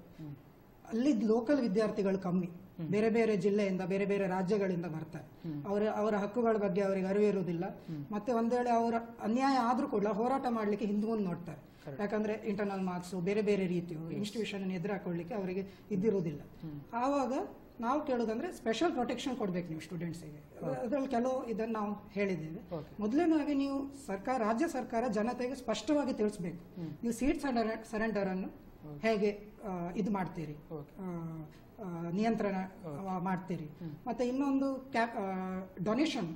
ಲೋಕಲ್ ವಿದ್ಯಾರ್ಥಿಗಳು ಕಮ್ಮಿ, ಬೇರೆ ಬೇರೆ ಜಿಲ್ಲೆಯಿಂದ ಬೇರೆ ಬೇರೆ ರಾಜ್ಯಗಳಿಂದ ಬರ್ತಾರೆ. ಅವರ ಹಕ್ಕುಗಳ ಬಗ್ಗೆ ಅವರಿಗೆ ಅರಿವಿರುವುದಿಲ್ಲ. ಮತ್ತೆ ಒಂದ್ ವೇಳೆ ಅವರ ಅನ್ಯಾಯ ಆದ್ರೂ ಕೂಡ ಹೋರಾಟ ಮಾಡ್ಲಿಕ್ಕೆ ಹಿಂದೆ ಮುಂದೆ ನೋಡ್ತಾರೆ. ಯಾಕಂದ್ರೆ ಇಂಟರ್ನಲ್ ಮಾರ್ಕ್ಸ್ ಬೇರೆ ಬೇರೆ ರೀತಿಯು ಇನ್ಸ್ಟಿಟ್ಯೂಷನ್ ಎದುರಾಕೊಳ್ಳಿಕ್ಕೆ ಅವರಿಗೆ ಇದ್ದಿರುವುದಿಲ್ಲ. ಆವಾಗ ನಾವು ಕೇಳೋದಂದ್ರೆ ಸ್ಪೆಷಲ್ ಪ್ರೊಟೆಕ್ಷನ್ ಕೊಡ್ಬೇಕು ನೀವು ಸ್ಟೂಡೆಂಟ್ಸಿಗೆ. ಅದ್ರಲ್ಲಿ ಕೆಲವು ಇದನ್ನು ನಾವು ಹೇಳಿದ್ದೇವೆ. ಮೊದಲನೇದಾಗಿ ನೀವು ರಾಜ್ಯ ಸರ್ಕಾರ ಜನತೆಗೆ ಸ್ಪಷ್ಟವಾಗಿ ತಿಳಿಸ್ಬೇಕು, ನೀವು ಸೀಟ್ ಸರೆಂಡರ್ ಅನ್ನು ಹೇಗೆ ಇದು ಮಾಡ್ತೀರಿ, ನಿಯಂತ್ರಣ ಮಾಡ್ತೀರಿ. ಮತ್ತೆ ಇನ್ನೊಂದು ಡೊನೇಷನ್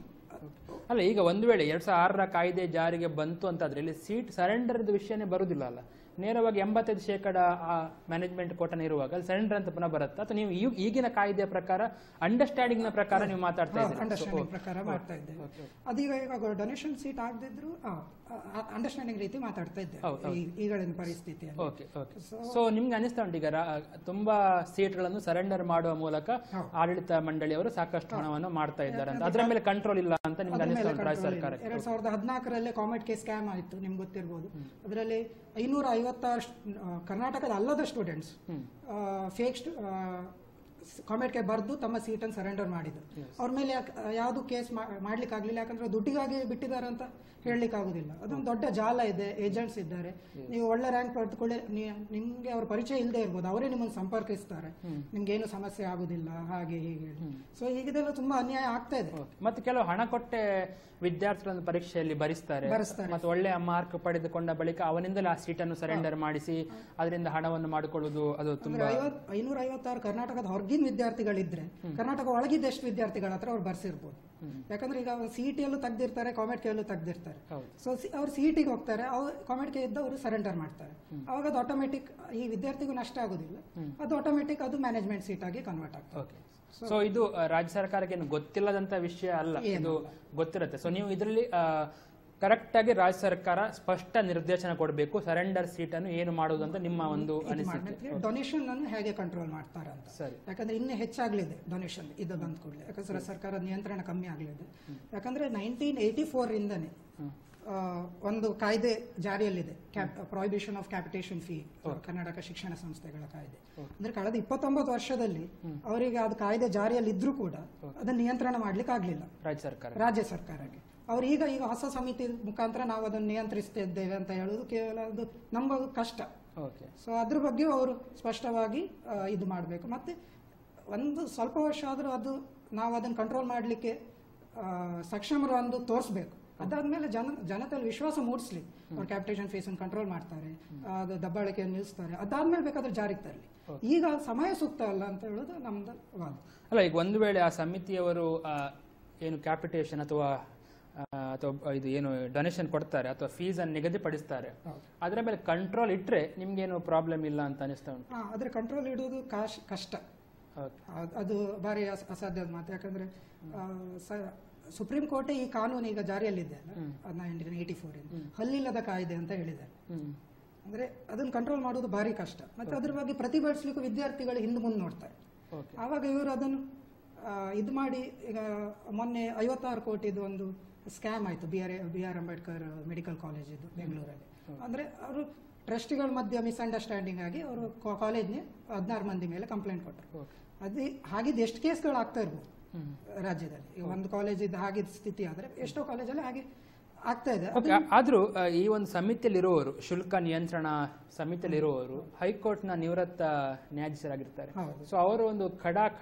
ಅಲ್ಲ, ಈಗ ಒಂದು ವೇಳೆ 2006ರ ಕಾಯ್ದೆ ಜಾರಿಗೆ ಬಂತು ಅಂತಾದ್ರೆ ಇಲ್ಲಿ ಸೀಟ್ ಸರೆಂಡರ್ ವಿಷಯನೇ ಬರುದಿಲ್ಲ ಅಲ್ಲ, ನೇರವಾಗಿ 85% ಮ್ಯಾನೇಜ್ಮೆಂಟ್ ಕೋಟನ ಇರುವಾಗ ಅಲ್ಲಿ ಸರೆಂಡರ್ ಅಂತ ಪುನಃ ಬರುತ್ತೆ. ಅಥವಾ ನೀವು ಈಗಿನ ಕಾಯ್ದೆಯ ಪ್ರಕಾರ ಅಂಡರ್ಸ್ಟ್ಯಾಂಡಿಂಗ್ ನ ಪ್ರಕಾರ ನೀವು ಮಾತಾಡ್ತಾ ಇದ್ದೀರಿ? ಅಂಡರ್ಸ್ಟ್ಯಾಂಡಿಂಗ್ ಪ್ರಕಾರ ಮಾಡ್ತಾ ಇದ್ದೇವೆ. ಅದೀಗ ಈಗ ಡೊನೇಷನ್ ಸೀಟ್ ಆಗದಿದ್ರು ಅಂಡರ್ಸ್ಟ್ಯಾಂಡಿಂಗ್ ರೀತಿ ಮಾತಾಡ್ತಾ ಇದ್ದೇವೆ ಈಗಿನ ಪರಿಸ್ಥಿತಿ. ಸೊ ನಿಮ್ಗೆ ಅನಿಸ್ತಾ ಉಂಟು ಈಗ ತುಂಬಾ ಸೀಟ್ಗಳನ್ನು ಸರೆಂಡರ್ ಮಾಡುವ ಮೂಲಕ ಆಡಳಿತ ಮಂಡಳಿಯವರು ಸಾಕಷ್ಟು ಹಣವನ್ನು ಮಾಡ್ತಾ ಇದ್ದಾರೆ ಅಂತ, ಅದರ ಮೇಲೆ ಕಂಟ್ರೋಲ್ ಇಲ್ಲ ಅಂತ ನಿಮ್ಗೆ ಅನಿಸ್ತಾ ಉಂಟು ರಾಜ್ಯ ಸರ್ಕಾರ? 2014 ಕಾಮೆಟ್ ಕೆ ಸ್ಕ್ಯಾಮ್ ಆಯಿತು, ನಿಮ್ಗೆ ಗೊತ್ತಿರಬಹುದು. ಅದರಲ್ಲಿ 556 ಕರ್ನಾಟಕದ ಅಲ್ಲದ ಸ್ಟೂಡೆಂಟ್ಸ್ ಫೇಕ್ ಕಾಮೆಟ್ ಗೆ ಬರೆದು ತಮ್ಮ ಸೀಟನ್ನು ಸರೆಂಡರ್ ಮಾಡಿದ್ರು. ಅವ್ರ ಮೇಲೆ ಯಾವುದು ಕೇಸ್ ಮಾಡ್ಲಿಕ್ಕೆ ಆಗ್ಲಿಲ್ಲ, ಯಾಕಂದ್ರೆ ದುಡ್ಡಿಗಾಗಿ ಬಿಟ್ಟಿದ್ದಾರೆ ಅಂತ ಹೇಳಲಿಕ್ಕೆ ಆಗುದಿಲ್ಲ. ಅದೊಂದು ದೊಡ್ಡ ಜಾಲ ಇದೆ, ಏಜೆಂಟ್ಸ್ ಇದ್ದಾರೆ. ನೀವು ಒಳ್ಳೆ ರ್ಯಾಂಕ್ ಪಡೆದುಕೊಳ್ಳಿ, ನಿಮ್ಗೆ ಅವ್ರ ಪರಿಚಯ ಇಲ್ಲದೆ ಇರ್ಬೋದು, ಅವರೇ ನಿಮ್ಮನ್ನು ಸಂಪರ್ಕಿಸ್ತಾರೆ, ನಿಮ್ಗೆ ಏನು ಸಮಸ್ಯೆ ಆಗುದಿಲ್ಲ ಹಾಗೆ ಹೀಗೆ. ಸೊ ಈಗಿದೆಲ್ಲ ತುಂಬಾ ಅನ್ಯಾಯ ಆಗ್ತಾ ಇದೆ. ಮತ್ತೆ ಕೆಲವು ಹಣ ಕೊಟ್ಟೆ ವಿದ್ಯಾರ್ಥಿಗಳನ್ನು ಪರೀಕ್ಷೆಯಲ್ಲಿ ಬರಿಸ್ತಾರೆ, ಮತ್ತೆ ಒಳ್ಳೆಯ ಮಾರ್ಕ್ ಪಡೆದುಕೊಂಡ ಬಳಿಕ ಅವನಿಂದಲೇ ಆ ಸೀಟನ್ನು ಸರೆಂಡರ್ ಮಾಡಿಸಿ ಅದರಿಂದ ಹಣವನ್ನು ಮಾಡಿಕೊಳ್ಳುವುದು. ಅದು ತುಂಬಾ 556 ಕರ್ನಾಟಕದ ಹೊರಗಿನ ವಿದ್ಯಾರ್ಥಿಗಳಿದ್ರೆ ಕರ್ನಾಟಕ ಒಳಗಿದ್ದ ಎಷ್ಟು ವಿದ್ಯಾರ್ಥಿಗಳ ಹತ್ರ ಅವ್ರು ಬರ್ಸಿರ್ಬೋದು. ಯಾಕಂದ್ರೆ ಈಗ ಸಿಇಟಿಯಲ್ಲೂ ತೆಗ್ದಿರ್ತಾರೆ, ಕಾಮೆಟ್ ಕೆಯಲ್ಲೂ ತೆಗ್ದಿರ್ತಾರೆ. ಸೊ ಅವ್ರು ಸಿಇಟಿಗೆ ಹೋಗ್ತಾರೆ, ಅವ್ರು ಕಾಮೆಟ್ ಕೆ ಇದ್ದವರು ಸರೆಂಡರ್ ಮಾಡ್ತಾರೆ. ಅವಾಗ ಅದು ಆಟೋಮೆಟಿಕ್ ಈ ವಿದ್ಯಾರ್ಥಿಗೂ ನಷ್ಟ ಆಗುದಿಲ್ಲ, ಅದು ಆಟೋಮೆಟಿಕ್ ಅದು ಮ್ಯಾನೇಜ್ಮೆಂಟ್ ಸೀಟ್ ಆಗಿ ಕನ್ವರ್ಟ್ ಆಗ್ತದೆ. ಸೊ ಇದು ರಾಜ್ಯ ಸರ್ಕಾರಕ್ಕೆ ಏನು ಗೊತ್ತಿಲ್ಲದಂತ ವಿಷಯ ಅಲ್ಲ, ಇದು ಗೊತ್ತಿರುತ್ತೆ. ಸೊ ನೀವು ಇದರಲ್ಲಿ ಕರೆಕ್ಟ್ ಆಗಿ ರಾಜ್ಯ ಸರ್ಕಾರ ಸ್ಪಷ್ಟ ನಿರ್ದೇಶನ ಕೊಡಬೇಕು, ಸರೆಂಡರ್ ಸೀಟ್ ಅನ್ನು ಏನು ಮಾಡುವುದು ಅಂತ ನಿಮ್ಮ ಒಂದು ಅನಿಸಿಕೆ. ಡೊನೇಷನ್ ಅನ್ನು ಹೇಗೆ ಕಂಟ್ರೋಲ್ ಮಾಡ್ತಾರೆ ಅಂತ. ಸರಿ, ಯಾಕಂದ್ರೆ ಇನ್ನೂ ಹೆಚ್ಚಾಗ್ಲಿದೆ ಡೊನೇಷನ್ ಇದು ಬಂದ ಕೂಡಲೇ, ಯಾಕಂದ್ರೆ ಸರ್ಕಾರದ ನಿಯಂತ್ರಣ ಕಮ್ಮಿ ಆಗ್ಲಿದೆ. ಯಾಕಂದ್ರೆ 1984 ರಿಂದನೇ ಒಂದು ಕಾಯ್ದೆ ಜಾರಿಯಲ್ಲಿದೆ, prohibition of capitation fee, Karnataka ಶಿಕ್ಷಣ ಸಂಸ್ಥೆಗಳ ಕಾಯ್ದೆ. ಅಂದ್ರೆ ಕಳೆದ 29 ವರ್ಷದಲ್ಲಿ ಅವರಿಗೆ ಅದು ಕಾಯ್ದೆ ಜಾರಿಯಲ್ಲಿ ಇದ್ರೂ ಕೂಡ ಅದನ್ನ ನಿಯಂತ್ರಣ ಮಾಡ್ಲಿಕ್ಕೆ ಆಗ್ಲಿಲ್ಲ ರಾಜ್ಯ ಸರ್ಕಾರಕ್ಕೆ. ಅವ್ರು ಈಗ ಹೊಸ ಸಮಿತಿ ಮುಖಾಂತರ ನಾವು ಅದನ್ನು ನಿಯಂತ್ರಿಸ್ತಿದ್ದೇವೆ ಅಂತ ಹೇಳುದು ಕೇವಲ ಅದು ನಂಬೋದು ಕಷ್ಟ. ಸೊ ಅದ್ರ ಬಗ್ಗೆ ಅವರು ಸ್ಪಷ್ಟವಾಗಿ ಇದು ಮಾಡಬೇಕು. ಮತ್ತೆ ಒಂದು ಸ್ವಲ್ಪ ವರ್ಷ ಆದ್ರೂ ಅದು ನಾವು ಅದನ್ನು ಕಂಟ್ರೋಲ್ ಮಾಡಲಿಕ್ಕೆ ಸಕ್ಷಮರು ಒಂದು ತೋರಿಸ್ಬೇಕು. ಅದಾದ್ಮೇಲೆ ಜನತೆಯಲ್ಲಿ ವಿಶ್ವಾಸ ಮೂಡಿಸ್ಲಿ, ಅವ್ರು ಕ್ಯಾಪಿಟೇಷನ್ ಫೀಸ್ ಅನ್ನು ಕಂಟ್ರೋಲ್ ಮಾಡ್ತಾರೆ, ಅದು ದಬ್ಬಾಳಿಕೆಯನ್ನು ನಿಲ್ಲಿಸ್ತಾರೆ, ಅದಾದ್ಮೇಲೆ ಬೇಕಾದ್ರೆ ಜಾರಿಗೆ ತರಲಿ. ಈಗ ಸಮಯ ಸೂಕ್ತ ಅಲ್ಲ ಅಂತ ಹೇಳೋದು ನಮ್ದು ವಾದ. ಅಲ್ಲ, ಈಗ ಒಂದು ವೇಳೆ ಆ ಸಮಿತಿಯವರು ಏನು ಕ್ಯಾಪಿಟೇಷನ್ ಅಥವಾ ಇದು ಏನು ಡೊನೇಷನ್ ಕೊಡ್ತಾರೆ ಅಥವಾ ಫೀಸ್ ಅನ್ನು ನಿಗದಿಪಡಿಸ್ತಾರೆ, ಅದರ ಮೇಲೆ ಕಂಟ್ರೋಲ್ ಇಟ್ರೆ ನಿಮ್ಗೇನು ಪ್ರಾಬ್ಲಮ್ ಇಲ್ಲ ಅಂತ ಅನಿಸ್ತಾ ಉಂಟು? ಅದ್ರ ಕಂಟ್ರೋಲ್ ಇಡುವುದು ಕಷ್ಟ, ಅದು ಬಾರಿ ಅಸಾಧ್ಯದ ಮಾತು. ಯಾಕಂದ್ರೆ ಸುಪ್ರೀಂ ಕೋರ್ಟ್ ಈ ಕಾನೂನು ಈಗ ಜಾರಿಯಲ್ಲಿದೆ ಅಲ್ಲ, 1984 ಹಲ್ಲಿಲ್ಲದ ಕಾಯ್ದೆ ಅಂತ ಹೇಳಿದ್ದಾರೆ. ಅಂದ್ರೆ ಅದನ್ನ ಕಂಟ್ರೋಲ್ ಮಾಡೋದು ಭಾರಿ ಕಷ್ಟ. ಮತ್ತೆ ಅದ್ರ ಬಗ್ಗೆ ಪ್ರತಿಭಟಿಸ್ಲಿಕ್ಕೆ ವಿದ್ಯಾರ್ಥಿಗಳು ಹಿಂದೆ ಮುಂದೆ ನೋಡ್ತಾರೆ. ಆವಾಗ ಇವರು ಅದನ್ನು ಇದು ಮಾಡಿ, ಈಗ ಮೊನ್ನೆ 56 ಕೋಟಿದು ಒಂದು ಸ್ಕ್ಯಾಮ್ ಆಯ್ತು B R Ambedkar medical college ಇದು ಬೆಂಗಳೂರಲ್ಲಿ. ಅಂದ್ರೆ ಅವರು ಟ್ರಸ್ಟಿಗಳ ಮಧ್ಯೆ ಮಿಸ್ಅಂಡರ್ಸ್ಟ್ಯಾಂಡಿಂಗ್ ಆಗಿ ಅವರು ಕಾಲೇಜ್ನ 16 ಮಂದಿ ಮೇಲೆ ಕಂಪ್ಲೇಂಟ್ ಕೊಟ್ಟರು. ಅದೇ ಹಾಗಿದ್ದು ಎಷ್ಟು ಕೇಸ್ಗಳು ಆಗ್ತಾ ಇರ್ಬೋದು ರಾಜ್ಯದಲ್ಲಿ. ಒಂದು ಕಾಲೇಜ್ ಇದು ಹಾಗಿದ್ದ ಸ್ಥಿತಿ ಆದ್ರೆ ಎಷ್ಟೋ ಕಾಲೇಜಲ್ಲಿ ಹಾಗೆ ಆಗ್ತಾ ಇದೆ. ಆದ್ರೂ ಈ ಒಂದು ಸಮಿತಿಯಲ್ಲಿರುವವರು, ಶುಲ್ಕ ನಿಯಂತ್ರಣ ಸಮಿತಿಯಲ್ಲಿರುವವರು ಹೈಕೋರ್ಟ್ನ ನಿವೃತ್ತ ನ್ಯಾಯಾಧೀಶರಾಗಿರ್ತಾರೆ. ಸೊ ಅವರು ಒಂದು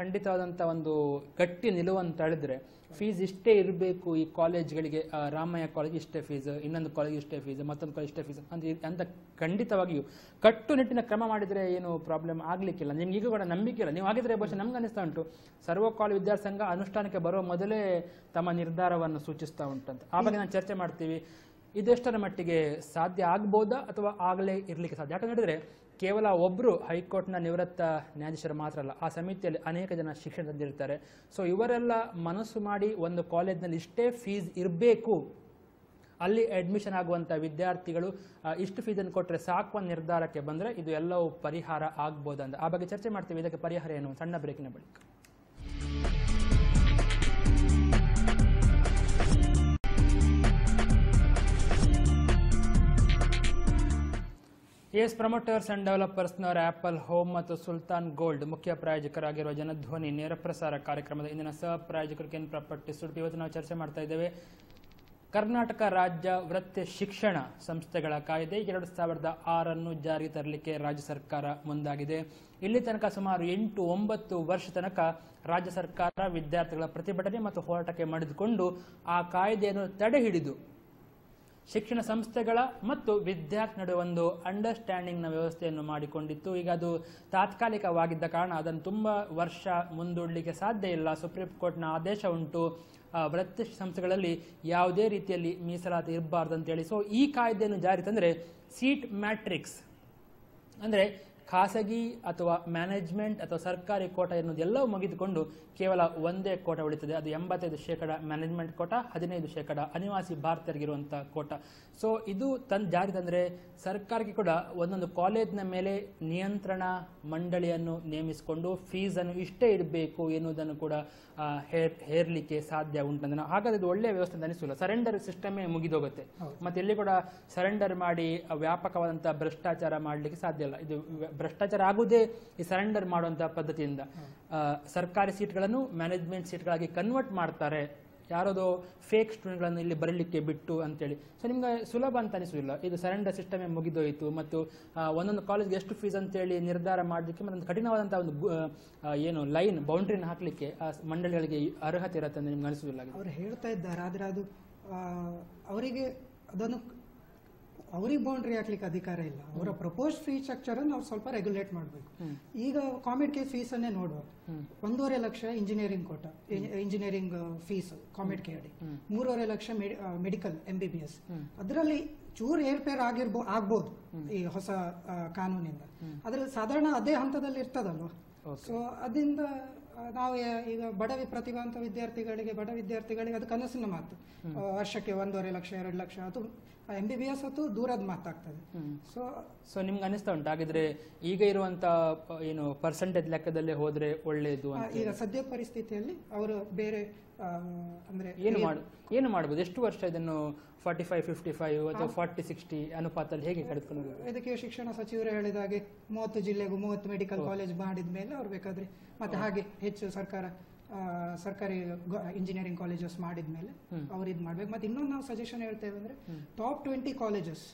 ಖಂಡಿತವಾದಂತ ಒಂದು ಗಟ್ಟಿ ನಿಲುವನ್ನು ತಳೆದ್ರೆ ಫೀಸ್ ಇಷ್ಟೇ ಇರಬೇಕು ಈ ಕಾಲೇಜ್ಗಳಿಗೆ, ರಾಮಯ್ಯ ಕಾಲೇಜ್ ಇಷ್ಟೇ ಫೀಸ್, ಇನ್ನೊಂದು ಕಾಲೇಜ್ ಇಷ್ಟೇ ಫೀಸ್, ಮತ್ತೊಂದು ಕಾಲೇಜ್ ಇಷ್ಟೇ ಫೀಸ್ ಅಂತ ಖಂಡಿತವಾಗಿಯೂ ಕಟ್ಟುನಿಟ್ಟಿನ ಕ್ರಮ ಮಾಡಿದ್ರೆ ಏನು ಪ್ರಾಬ್ಲಮ್ ಆಗ್ಲಿಕ್ಕಿಲ್ಲ. ನಿಮ್ಗೆ ಈಗ ಕೂಡ ನಂಬಿಕೆ ಇಲ್ಲ. ನೀವು ಆಗಿದ್ರೆ ಬಹುಶಃ ನಮ್ಗೆ ಅನಿಸ್ತಾ ಉಂಟು ಸರ್ವಕಾಲ ವಿದ್ಯಾಸಂಘ ಅನುಷ್ಠಾನಕ್ಕೆ ಬರುವ ಮೊದಲೇ ತಮ್ಮ ನಿರ್ಧಾರವನ್ನು ಸೂಚಿಸ್ತಾ ಉಂಟಂತ. ಆ ಬಗ್ಗೆ ನಾನು ಚರ್ಚೆ ಮಾಡ್ತೀವಿ. ಇದೆಷ್ಟರ ಮಟ್ಟಿಗೆ ಸಾಧ್ಯ ಆಗ್ಬೋದಾ ಅಥವಾ ಆಗಲೇ ಇರ್ಲಿಕ್ಕೆ ಸಾಧ್ಯ? ಯಾಕಂತ ಹೇಳಿದ್ರೆ ಕೇವಲ ಒಬ್ರು ಹೈಕೋರ್ಟ್ನ ನಿವೃತ್ತ ನ್ಯಾಯಾಧೀಶರು ಮಾತ್ರ ಅಲ್ಲ, ಆ ಸಮಿತಿಯಲ್ಲಿ ಅನೇಕ ಜನ ಶಿಕ್ಷಣ ತಜ್ಞರಿರ್ತಾರೆ. ಸೊ ಇವರೆಲ್ಲ ಮನಸ್ಸು ಮಾಡಿ ಒಂದು ಕಾಲೇಜ್ನಲ್ಲಿ ಇಷ್ಟೇ ಫೀಸ್ ಇರಬೇಕು, ಅಲ್ಲಿ ಅಡ್ಮಿಷನ್ ಆಗುವಂಥ ವಿದ್ಯಾರ್ಥಿಗಳು ಇಷ್ಟು ಫೀಸನ್ನು ಕೊಟ್ಟರೆ ಸಾಕು ಒಂದು ನಿರ್ಧಾರಕ್ಕೆ ಬಂದರೆ ಇದು ಎಲ್ಲವೂ ಪರಿಹಾರ ಆಗ್ಬೋದಂತ. ಆ ಬಗ್ಗೆ ಚರ್ಚೆ ಮಾಡ್ತೀವಿ. ಇದಕ್ಕೆ ಪರಿಹಾರ ಏನು? ಸಣ್ಣ ಬ್ರೇಕಿನ ಬಳಿಕ. ಎಸ್ ಪ್ರಮೋಟರ್ಸ್ ಅಂಡ್ ಡೆವಲಪರ್ಸ್ನವರ ಆಪಲ್ ಹೋಮ್ ಮತ್ತು ಸುಲ್ತಾನ್ ಗೋಲ್ಡ್ ಮುಖ್ಯ ಪ್ರಾಯೋಜಕರಾಗಿರುವ ಜನಧ್ವನಿ ನೇರ ಪ್ರಸಾರ ಕಾರ್ಯಕ್ರಮದ ಇಂದಿನ ಸಹ ಪ್ರಾಯೋಜಕರು ಕೆನ್ ಪ್ರಾಪರ್ಟೀಸ್ ಉಡುಪಿ. ಇವತ್ತು ನಾವು ಚರ್ಚೆ ಮಾಡ್ತಾ ಇದ್ದೇವೆ ಕರ್ನಾಟಕ ರಾಜ್ಯ ವೃತ್ತಿ ಶಿಕ್ಷಣ ಸಂಸ್ಥೆಗಳ ಕಾಯ್ದೆ 2006 ಜಾರಿಗೆ ತರಲಿಕ್ಕೆ ರಾಜ್ಯ ಸರ್ಕಾರ ಮುಂದಾಗಿದೆ. ಇಲ್ಲಿ ತನಕ ಸುಮಾರು 8-9 ವರ್ಷ ತನಕ ರಾಜ್ಯ ಸರ್ಕಾರ ವಿದ್ಯಾರ್ಥಿಗಳ ಪ್ರತಿಭಟನೆ ಮತ್ತು ಹೋರಾಟಕ್ಕೆ ಮಣಿದುಕೊಂಡು ಆ ಕಾಯ್ದೆಯನ್ನು ತಡೆ ಹಿಡಿದು ಶಿಕ್ಷಣ ಸಂಸ್ಥೆಗಳ ಮತ್ತು ವಿದ್ಯಾರ್ಥಿ ನಡುವೆ ಒಂದು ಅಂಡರ್ಸ್ಟ್ಯಾಂಡಿಂಗ್ನ ವ್ಯವಸ್ಥೆಯನ್ನು ಮಾಡಿಕೊಂಡಿತ್ತು. ಈಗ ಅದು ತಾತ್ಕಾಲಿಕವಾಗಿದ್ದ ಕಾರಣ ಅದನ್ನು ತುಂಬ ವರ್ಷ ಮುಂದೂಡಲಿಕ್ಕೆ ಸಾಧ್ಯ ಇಲ್ಲ. ಸುಪ್ರೀಂ ಕೋರ್ಟ್ನ ಆದೇಶ ಉಂಟು, ವೃತ್ತಿ ಸಂಸ್ಥೆಗಳಲ್ಲಿ ಯಾವುದೇ ರೀತಿಯಲ್ಲಿ ಮೀಸಲಾತಿ ಇರಬಾರ್ದು ಅಂತೇಳಿ. ಸೊ ಈ ಕಾಯ್ದೆಯನ್ನು ಜಾರಿ ತಂದರೆ ಸೀಟ್ ಮ್ಯಾಟ್ರಿಕ್ಸ್ ಅಂದರೆ ಖಾಸಗಿ ಅಥವಾ ಮ್ಯಾನೇಜ್ಮೆಂಟ್ ಅಥವಾ ಸರ್ಕಾರಿ ಕೋಟ ಎನ್ನುವುದೆಲ್ಲವೂ ಮುಗಿದುಕೊಂಡು ಕೇವಲ ಒಂದೇ ಕೋಟ ಉಳಿತದೆ. ಅದು 85% ಮ್ಯಾನೇಜ್ಮೆಂಟ್ ಕೋಟ, 15% ಅನಿವಾಸಿ ಭಾರತೀಯರಿಗಿರುವಂಥ ಕೋಟ. ಸೊ ಇದು ಜಾರಿ ತಂದರೆ ಸರ್ಕಾರಕ್ಕೆ ಕೂಡ ಒಂದೊಂದು ಕಾಲೇಜ್ನ ಮೇಲೆ ನಿಯಂತ್ರಣ ಮಂಡಳಿಯನ್ನು ನೇಮಿಸಿಕೊಂಡು ಫೀಸನ್ನು ಇಷ್ಟೇ ಇಡಬೇಕು ಎನ್ನುವುದನ್ನು ಕೂಡ ಹೇರಲಿಕ್ಕೆ ಸಾಧ್ಯ ಉಂಟಂದ್ರೆ ಹಾಗಾದ್ರೆ ಇದು ಒಳ್ಳೆಯ ವ್ಯವಸ್ಥೆ ಅಂತ ಅನಿಸಲ್ಲ. ಸರೆಂಡರ್ ಸಿಸ್ಟಮೇ ಮುಗಿದೋಗುತ್ತೆ. ಮತ್ತೆ ಇಲ್ಲಿ ಕೂಡ ಸರೆಂಡರ್ ಮಾಡಿ ವ್ಯಾಪಕವಾದಂಥ ಭ್ರಷ್ಟಾಚಾರ ಮಾಡಲಿಕ್ಕೆ ಸಾಧ್ಯ ಇಲ್ಲ. ಇದು ಭ್ರಷ್ಟಾಚಾರ ಆಗುವುದೇ ಈ ಸರೆಂಡರ್ ಮಾಡುವಂಥ ಪದ್ಧತಿಯಿಂದ. ಸರ್ಕಾರಿ ಸೀಟ್ಗಳನ್ನು ಮ್ಯಾನೇಜ್ಮೆಂಟ್ ಸೀಟ್ಗಳಾಗಿ ಕನ್ವರ್ಟ್ ಮಾಡ್ತಾರೆ, ಯಾರೋದು ಫೇಕ್ ಸ್ಟೂಡೆಂಟ್ಗಳನ್ನು ಇಲ್ಲಿ ಬರಲಿಕ್ಕೆ ಬಿಟ್ಟು ಅಂತೇಳಿ. ಸೊ ನಿಮ್ಗೆ ಸುಲಭ ಅಂತ ಅನಿಸೋದಿಲ್ಲ. ಇದು ಸರೆಂಡರ್ ಸಿಸ್ಟಮೇ ಮುಗಿದೋಯಿತು ಮತ್ತು ಒಂದೊಂದು ಕಾಲೇಜ್ಗೆ ಎಷ್ಟು ಫೀಸ್ ಅಂತೇಳಿ ನಿರ್ಧಾರ ಮಾಡಲಿಕ್ಕೆ ಮತ್ತು ಕಠಿಣವಾದಂಥ ಒಂದು ಏನು ಲೈನ್ ಬೌಂಡ್ರಿನ ಹಾಕಲಿಕ್ಕೆ ಆ ಮಂಡಳಿಗಳಿಗೆ ಅರ್ಹತೆ ಇರುತ್ತೆ ಅಂತ ನಿಮ್ಗೆ ಅನಿಸೋದಿಲ್ಲ. ಅವರು ಹೇಳ್ತಾ ಇದ್ದಾರೆ, ಆದರೆ ಅದು ಅವರಿಗೆ ಅದನ್ನು ಅವ್ರಿಗೆ ಬೌಂಡ್ರಿ ಹಾಕ್ಲಿಕ್ಕೆ ಅಧಿಕಾರ ಇಲ್ಲ. ಅವರ ಪ್ರಪೋಸ್ ಫೀ ಸ್ಟ್ರಕ್ಚರ್ ನಾವು ಸ್ವಲ್ಪ ರೆಗ್ಯುಲೇಟ್ ಮಾಡಬೇಕು. ಈಗ ಕಾಮೆಡ್ ಕೆ ಫೀಸ್ ಅನ್ನೇ ನೋಡುವ, 1.5 ಲಕ್ಷ ಇಂಜಿನಿಯರಿಂಗ್ ಕೋಟ, ಇಂಜಿನಿಯರಿಂಗ್ ಫೀಸ್ ಕಾಮೆಡ್ ಕೆ ಅಡಿ, 3.5 ಲಕ್ಷ ಮೆಡಿಕಲ್ MBBS. ಅದರಲ್ಲಿ ಚೂರು ಏರ್ಪೇರ್ ಆಗ್ಬೋದು ಈ ಹೊಸ ಕಾನೂನಿಂದ. ಅದ್ರಲ್ಲಿ ಸಾಧಾರಣ ಅದೇ ಹಂತದಲ್ಲಿ ಇರ್ತದಲ್ವ. ಸೊ ಅದರಿಂದ ನಾವು ಈಗ ಪ್ರತಿಭಾವಂತ ವಿದ್ಯಾರ್ಥಿಗಳಿಗೆ ಅದು ಕನಸಿನ ಮಾತು. ವರ್ಷಕ್ಕೆ 1.5 ಲಕ್ಷ 2 ಲಕ್ಷ ಅದು MBBS ಅದು ದೂರದ ಮಾತಾಗ್ತದೆ. ಸೊ ನಿಮ್ಗೆ ಅನಿಸ್ತಾ ಉಂಟು ಹಾಗಿದ್ರೆ ಈಗ ಇರುವಂತ ಏನು ಪರ್ಸೆಂಟೇಜ್ ಲೆಕ್ಕದಲ್ಲೇ ಹೋದ್ರೆ ಒಳ್ಳೇದು? ಈಗ ಸದ್ಯ ಪರಿಸ್ಥಿತಿಯಲ್ಲಿ ಅವರು ಬೇರೆ ಅಂದ್ರೆ ಏನು ಮಾಡಬಹುದು? ಎಷ್ಟು ವರ್ಷ ಇದನ್ನು 45-55 ಅಥವಾ 40-60 ಅನುಪಾತದಲ್ಲಿ ಹೇಗೆ ಕಡಿದುಕೊಂಡು? ಇದಕ್ಕೆ ಶಿಕ್ಷಣ ಸಚಿವರು ಹೇಳಿದಾಗೆ 30 ಜಿಲ್ಲೆಗೂ 30 ಮೆಡಿಕಲ್ ಕಾಲೇಜ್ ಮಾಡಿದ ಮೇಲೆ ಅವ್ರು ಬೇಕಾದ್ರೆ ಮತ್ತೆ ಹಾಗೆ ಹೆಚ್ಚು ಸರ್ಕಾರಿ ಇಂಜಿನಿಯರಿಂಗ್ ಕಾಲೇಜಸ್ ಮಾಡಿದ ಮೇಲೆ ಅವ್ರು ಇದು ಮಾಡ್ಬೇಕು. ಮತ್ತೆ ಇನ್ನೊಂದು ನಾವು ಸಜೆಷನ್ ಹೇಳ್ತೇವೆ ಅಂದ್ರೆ ಟಾಪ್ 20 ಕಾಲೇಜಸ್,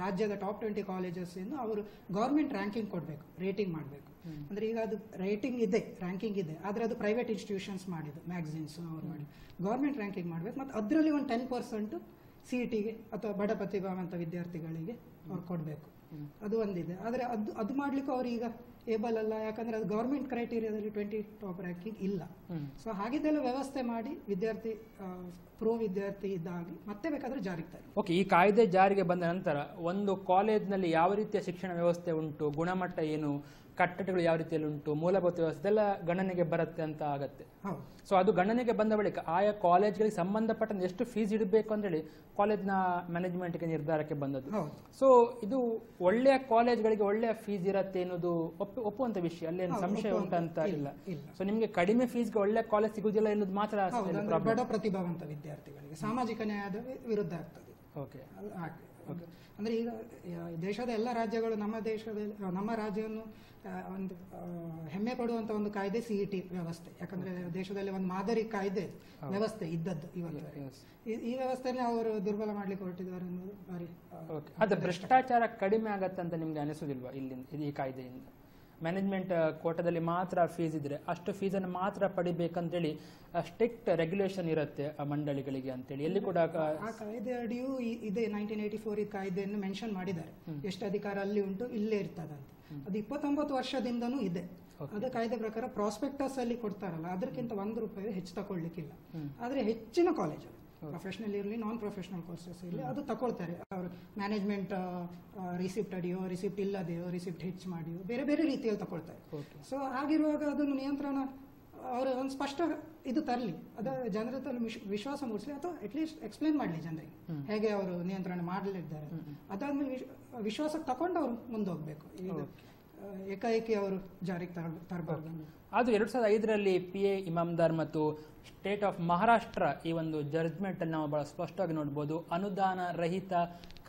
ರಾಜ್ಯದ ಟಾಪ್ 20 ಕಾಲೇಜಸ್ ಇಂದ ಅವರು ಗವರ್ಮೆಂಟ್ ರ್ಯಾಂಕಿಂಗ್ ಕೊಡಬೇಕು, ರೇಟಿಂಗ್ ಮಾಡಬೇಕು. ಅಂದ್ರೆ ಈಗ ಅದು ರ್ಯಾಂಕಿಂಗ್ ಇದೆ, ಆದ್ರೆ ಅದು ಪ್ರೈವೇಟ್ ಇನ್ಸ್ಟಿಟ್ಯೂಷನ್ಸ್ ಮಾಡಿದ್ದು, ಮ್ಯಾಗಝಿನ್ಸ್ ಅವ್ರು ಮಾಡಿ ಗವರ್ಮೆಂಟ್ ರ್ಯಾಂಕಿಂಗ್ ಮಾಡಬೇಕು. ಮತ್ತು ಅದರಲ್ಲಿ ಒಂದು 10% CETಗೆ ಅಥವಾ ಬಡ ಪ್ರತಿಭಾವಂತ ವಿದ್ಯಾರ್ಥಿಗಳಿಗೆ ಅವ್ರು ಕೊಡಬೇಕು. ಅದು ಒಂದಿದೆ. ಆದರೆ ಅದು ಮಾಡ್ಲಿಕ್ಕೆ ಅವ್ರು ಈಗ ಏಬಲ್ ಅಲ್ಲ, ಯಾಕಂದ್ರೆ ಅದು ಗವರ್ಮೆಂಟ್ ಕ್ರೈಟೀರಿಯಾದಲ್ಲಿ 20 ಟಾಪ್ ರ್ಯಾಂಕಿಂಗ್ ಇಲ್ಲ. ಸೊ ಹಾಗಿದ್ದೆಲ್ಲ ವ್ಯವಸ್ಥೆ ಮಾಡಿ ವಿದ್ಯಾರ್ಥಿ ವಿದ್ಯಾರ್ಥಿ ಇದ್ದಾಗಿ ಮತ್ತೆ ಬೇಕಾದ್ರೆ ಜಾರಿಗೆ ತರ್ತಾರೆ. ಓಕೆ, ಈ ಕಾಯ್ದೆ ಜಾರಿಗೆ ಬಂದ ನಂತರ ಒಂದು ಕಾಲೇಜ್ನಲ್ಲಿ ಯಾವ ರೀತಿಯ ಶಿಕ್ಷಣ ವ್ಯವಸ್ಥೆ ಉಂಟು, ಗುಣಮಟ್ಟ ಏನು, ಕಟ್ಟಡಗಳು ಯಾವ ರೀತಿಯಲ್ಲಿ ಉಂಟು, ಮೂಲಭೂತ ವ್ಯವಸ್ಥೆ ಎಲ್ಲ ಗಣನೆಗೆ ಬರುತ್ತೆ ಅಂತ ಆಗತ್ತೆ. ಸೊ ಅದು ಗಣನೆಗೆ ಬಂದ ಬಳಿಕ ಆಯಾ ಕಾಲೇಜ್ಗಳಿಗೆ ಸಂಬಂಧಪಟ್ಟ ಎಷ್ಟು ಫೀಸ್ ಇಡಬೇಕು ಅಂತೇಳಿ ಕಾಲೇಜ್ನ ಮ್ಯಾನೇಜ್ಮೆಂಟ್ಗೆ ನಿರ್ಧಾರಕ್ಕೆ ಬಂದದ್ದು. ಸೊ ಇದು ಒಳ್ಳೆಯ ಕಾಲೇಜ್ಗಳಿಗೆ ಒಳ್ಳೆಯ ಫೀಸ್ ಇರತ್ತೆ ಅನ್ನೋದು ಒಪ್ಪುವಂತ ವಿಷಯ, ಅಲ್ಲೇನು ಸಂಶಯ ಉಂಟಂತ ಇಲ್ಲ. ಸೊ ನಿಮ್ಗೆ ಕಡಿಮೆ ಫೀಸ್ಗೆ ಒಳ್ಳೆ ಕಾಲೇಜ್ ಸಿಗುವುದಿಲ್ಲ ಎನ್ನುವುದು ಮಾತ್ರ ಬಡ ಪ್ರತಿಭಾವಂತ ವಿದ್ಯಾರ್ಥಿಗಳಿಗೆ ಸಾಮಾಜಿಕ ನ್ಯಾಯದ ವಿರುದ್ಧ ಆಗ್ತದೆ. ಓಕೆ, ಅಂದ್ರೆ ಈಗ ದೇಶದ ಎಲ್ಲ ರಾಜ್ಯಗಳು ನಮ್ಮ ರಾಜ್ಯವನ್ನು ಒಂದು ಹೆಮ್ಮೆ ಪಡುವಂತ ಒಂದು ಕಾಯ್ದೆ CET ವ್ಯವಸ್ಥೆ. ಯಾಕಂದ್ರೆ ದೇಶದಲ್ಲಿ ಒಂದು ಮಾದರಿ ಕಾಯ್ದೆ ವ್ಯವಸ್ಥೆ ಇದ್ದದ್ದು ಇವತ್ತು. ಈ ವ್ಯವಸ್ಥೆಯಲ್ಲಿ ಅವರು ದುರ್ಬಲ ಮಾಡ್ಲಿಕ್ಕೆ ಹೊರಟಿದ್ದಾರೆ ಅನ್ನೋದು ಭಾರಿ. ಅದು ಭ್ರಷ್ಟಾಚಾರ ಕಡಿಮೆ ಆಗತ್ತೆ ಅಂತ ನಿಮ್ಗೆ ಅನಿಸೋದಿಲ್ವಾ ಈ ಕಾಯ್ದೆಯಿಂದ? ಮ್ಯಾನೇಜ್ಮೆಂಟ್ ಕೋಟಾದಲ್ಲಿ ಮಾತ್ರ ಫೀಸ್ ಇದ್ರೆ ಅಷ್ಟು ಫೀಸನ್ನು ಮಾತ್ರ ಪಡಿಬೇಕಂತೇಳಿ ಸ್ಟ್ರಿಕ್ಟ್ ರೆಗ್ಯುಲೇಷನ್ ಇರುತ್ತೆ ಆ ಮಂಡಳಿಗಳಿಗೆ ಅಂತೇಳಿ ಎಲ್ಲಿ ಕೂಡ ಆ ಕಾಯ್ದೆ ಅಡಿಯೂ ಇದೆ. 1984 ಈ ಕಾಯ್ದೆಯನ್ನು ಮೆನ್ಷನ್ ಮಾಡಿದ್ದಾರೆ, ಎಷ್ಟು ಅಧಿಕಾರ ಅಲ್ಲಿ ಉಂಟು ಇಲ್ಲೇ ಇರ್ತದಂತ. ಅದು 29 ವರ್ಷದಿಂದನೂ ಇದೆ. ಅದು ಕಾಯ್ದೆ ಪ್ರಕಾರ ಪ್ರಾಸ್ಪೆಕ್ಟಸ್ ಅಲ್ಲಿ ಕೊಡ್ತಾರಲ್ಲ ಅದಕ್ಕಿಂತ ₹1 ಹೆಚ್ಚು ತಗೊಳ್ಲಿಕ್ಕಿಲ್ಲ. ಆದ್ರೆ ಹೆಚ್ಚಿನ ಕಾಲೇಜು ಪ್ರೊಫೆಷನಲ್ ಇರಲಿ ನಾನ್ ಪ್ರೊಫೆಷನಲ್ ಕೋರ್ಸಸ್ ಇರಲಿ ಅದು ತಗೊಳ್ತಾರೆ. ಅವರು ಮ್ಯಾನೇಜ್ಮೆಂಟ್ ರಿಸಿಪ್ಟ್ ಅಡಿಯೋ ರಿಸಿಪ್ಟ್ ಇಲ್ಲದೆಯೋ ರಿಸಿಪ್ಟ್ ಹೆಚ್ಚು ಮಾಡಿಯೋ ಬೇರೆ ಬೇರೆ ರೀತಿಯಲ್ಲಿ ತಗೊಳ್ತಾರೆ. ಸೊ ಆಗಿರುವಾಗ ಅದನ್ನು ನಿಯಂತ್ರಣ ಅವರು ಒಂದು ಸ್ಪಷ್ಟ ಇದು ತರಲಿ, ಅದು ಜನರ ವಿಶ್ವಾಸ ಮೂಡಿಸಲಿ, ಅಥವಾ ಅಟ್ಲೀಸ್ಟ್ ಎಕ್ಸ್ಪ್ಲೇನ್ ಮಾಡಲಿ ಜನರಿಗೆ ಹೇಗೆ ಅವರು ನಿಯಂತ್ರಣ ಮಾಡಲಿದ್ದಾರೆ. ಅದಾದ್ಮೇಲೆ ವಿಶ್ವಾಸಕ್ಕೆ ತಗೊಂಡು ಅವರು ಮುಂದೆ ಹೋಗ್ಬೇಕು. ಈಗ ಏಕಾಏಕಿ ಅವರು ಜಾರಿಗೆ ತರಬಾರ್ದು. ಅದು 2005ರಲ್ಲಿ PA ಇಮಾಮ್ದಾರ್ ಮತ್ತು ಸ್ಟೇಟ್ ಆಫ್ ಮಹಾರಾಷ್ಟ್ರ ಈ ಒಂದು ಜಡ್ಜ್ಮೆಂಟ್ ಅನ್ನು ನಾವು ಬಹಳ ಸ್ಪಷ್ಟವಾಗಿ ನೋಡಬಹುದು. ಅನುದಾನ ರಹಿತ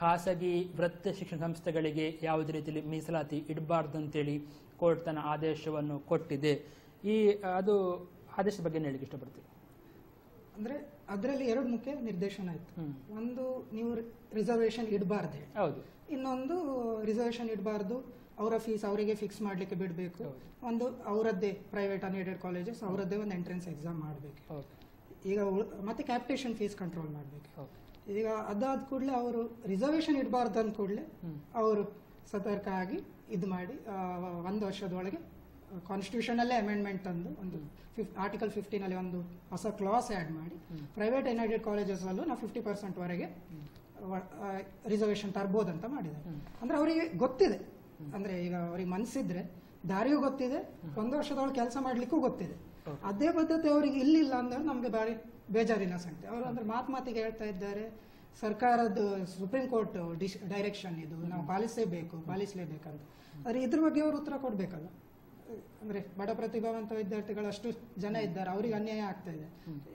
ಖಾಸಗಿ ವೃತ್ತಿ ಶಿಕ್ಷಣ ಸಂಸ್ಥೆಗಳಿಗೆ ಯಾವುದೇ ರೀತಿಯಲ್ಲಿ ಮೀಸಲಾತಿ ಇಡಬಾರ್ದು ಅಂತೇಳಿ ಕೋರ್ಟ್ ತನ್ನ ಆದೇಶವನ್ನು ಕೊಟ್ಟಿದೆ. ಅದು ಆದೇಶದ ಬಗ್ಗೆ ಹೇಳಲಿಕ್ಕೆ ಇಷ್ಟಪಡ್ತೀವಿ. ಅಂದ್ರೆ ಅದರಲ್ಲಿ 2 ಮುಖ್ಯ ನಿರ್ದೇಶನ ಇತ್ತು. ಒಂದು, ನೀವು ರಿಸರ್ವೇಶನ್ ಇಡಬಾರ್ದು. ಹೌದು. ಇನ್ನೊಂದು, ರಿಸರ್ವೇಶನ್ ಇಡಬಾರ್ದು, ಅವರ ಫೀಸ್ ಅವರಿಗೆ ಫಿಕ್ಸ್ ಮಾಡಲಿಕ್ಕೆ ಬಿಡಬೇಕು. ಒಂದು, ಅವರದ್ದೇ ಪ್ರೈವೇಟ್ ಅನ್ಎಡೆಡ್ ಕಾಲೇಜಸ್ ಅವರದ್ದೇ ಒಂದು ಎಂಟ್ರೆನ್ಸ್ ಎಕ್ಸಾಮ್ ಮಾಡಬೇಕು. ಈಗ ಮತ್ತೆ ಕ್ಯಾಪಿಟೇಷನ್ ಫೀಸ್ ಕಂಟ್ರೋಲ್ ಮಾಡಬೇಕು. ಈಗ ಅದಾದ ಕೂಡಲೇ ಅವರು ರಿಸರ್ವೇಶನ್ ಇಡಬಾರ್ದು ಅಂದ ಕೂಡಲೇ ಅವರು ಸತರ್ಕ ಆಗಿ ಇದು ಮಾಡಿ 1 ವರ್ಷದೊಳಗೆ ಕಾನ್ಸ್ಟಿಟ್ಯೂಷನ್ ಅಲ್ಲೇ ಅಮೆಂಡ್ಮೆಂಟ್ ತಂದು ಒಂದು ಆರ್ಟಿಕಲ್ 15 ಅಲ್ಲಿ ಒಂದು ಹೊಸ ಕ್ಲಾಸ್ ಆಡ್ ಮಾಡಿ ಪ್ರೈವೇಟ್ ಅನ್ಎಡೆಡ್ ಕಾಲೇಜಸ್ ಅಲ್ಲೂ ನಾವು 50% ವರೆಗೆ ರಿಸರ್ವೇಶನ್ ತರಬಹುದಂತ ಮಾಡಿದ್ದಾರೆ. ಅಂದ್ರೆ ಅವರಿಗೆ ಗೊತ್ತಿದೆ, ಅಂದ್ರೆ ಈಗ ಅವ್ರಿಗೆ ಮನಸ್ಸಿದ್ರೆ ದಾರಿಯೂ ಗೊತ್ತಿದೆ, 1 ವರ್ಷದೊಳಗೆ ಕೆಲಸ ಮಾಡ್ಲಿಕ್ಕೂ ಗೊತ್ತಿದೆ. ಅದೇ ಪದ್ಧತಿ ಅವರಿಗೆ ಇಲ್ಲಿಲ್ಲ ಅಂದ್ರೆ ನಮ್ಗೆ ಬಾರಿ ಬೇಜಾರಿನ ಸಂಗತಿ. ಅವರು ಅಂದ್ರೆ ಮಾತಿಗೆ ಹೇಳ್ತಾ ಇದ್ದಾರೆ ಸರ್ಕಾರದ ಸುಪ್ರೀಂ ಕೋರ್ಟ್ ಡೈರೆಕ್ಷನ್ ಇದು ನಾವು ಪಾಲಿಸಲೇಬೇಕಂತ. ಆದ್ರೆ ಇದ್ರ ಬಗ್ಗೆ ಅವರು ಉತ್ತರ ಕೊಡ್ಬೇಕಲ್ಲ. ಅಂದ್ರೆ ಬಡ ಪ್ರತಿಭಾವಂತ ವಿದ್ಯಾರ್ಥಿಗಳು ಅಷ್ಟು ಜನ ಇದ್ದಾರೆ, ಅವ್ರಿಗೆ ಅನ್ಯಾಯ ಆಗ್ತಾ ಇದೆ.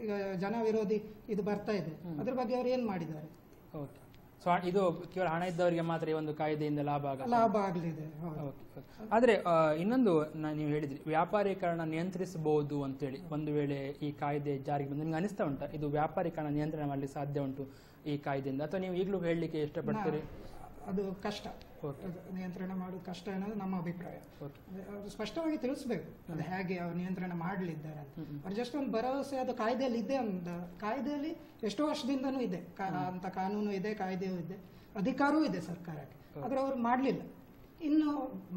ಈಗ ಜನ ವಿರೋಧಿ ಇದು ಬರ್ತಾ ಇದೆ, ಅದ್ರ ಬಗ್ಗೆ ಅವ್ರು ಏನ್ ಮಾಡಿದ್ದಾರೆ? ಸೊ ಇದು ಕೇವಲ ಹಣ ಇದ್ದವರಿಗೆ ಮಾತ್ರ ಈ ಒಂದು ಕಾಯ್ದೆಯಿಂದ ಲಾಭ ಆಗಲಿದೆ. ಆದ್ರೆ ಇನ್ನೊಂದು ನೀವು ಹೇಳಿದ್ರಿ ವ್ಯಾಪಾರೀಕರಣ ನಿಯಂತ್ರಿಸಬಹುದು ಅಂತೇಳಿ. ಒಂದು ವೇಳೆ ಈ ಕಾಯ್ದೆ ಜಾರಿಗೆ ಬಂದು ನಿಮ್ಗೆ ಅನಿಸ್ತಾ ಉಂಟಾ ಇದು ವ್ಯಾಪಾರೀಕರಣ ನಿಯಂತ್ರಣ ಮಾಡಲಿಕ್ಕೆ ಸಾಧ್ಯ ಉಂಟು ಈ ಕಾಯ್ದೆಯಿಂದ, ಅಥವಾ ನೀವು ಈಗಲೂ ಹೇಳಲಿಕ್ಕೆ ಇಷ್ಟಪಡ್ತೀರಿ? ಅದು ಕಷ್ಟ, ನಿಯಂತ್ರಣ ಮಾಡೋದು ಕಷ್ಟ ಅನ್ನೋದು ನಮ್ಮ ಅಭಿಪ್ರಾಯ. ಅದು ಸ್ಪಷ್ಟವಾಗಿ ತಿಳಿಸ್ಬೇಕು ಅದು ಹೇಗೆ ಅವ್ರು ನಿಯಂತ್ರಣ ಮಾಡಲಿದ್ದಾರೆ ಅಂತ. ಅವ್ರು ಜಸ್ಟ್ ಒಂದು ಭರವಸೆ ಅದು ಕಾಯ್ದೆಯಲ್ಲಿ ಇದೆ ಅಂತ. ಕಾಯ್ದೆಯಲ್ಲಿ ಎಷ್ಟೋ ವರ್ಷದಿಂದನೂ ಇದೆ ಅಂತ, ಕಾನೂನು ಇದೆ, ಕಾಯ್ದೆಯೂ ಇದೆ, ಅಧಿಕಾರವೂ ಇದೆ ಸರ್ಕಾರಕ್ಕೆ. ಆದ್ರೆ ಅವ್ರು ಮಾಡಲಿಲ್ಲ. ಇನ್ನು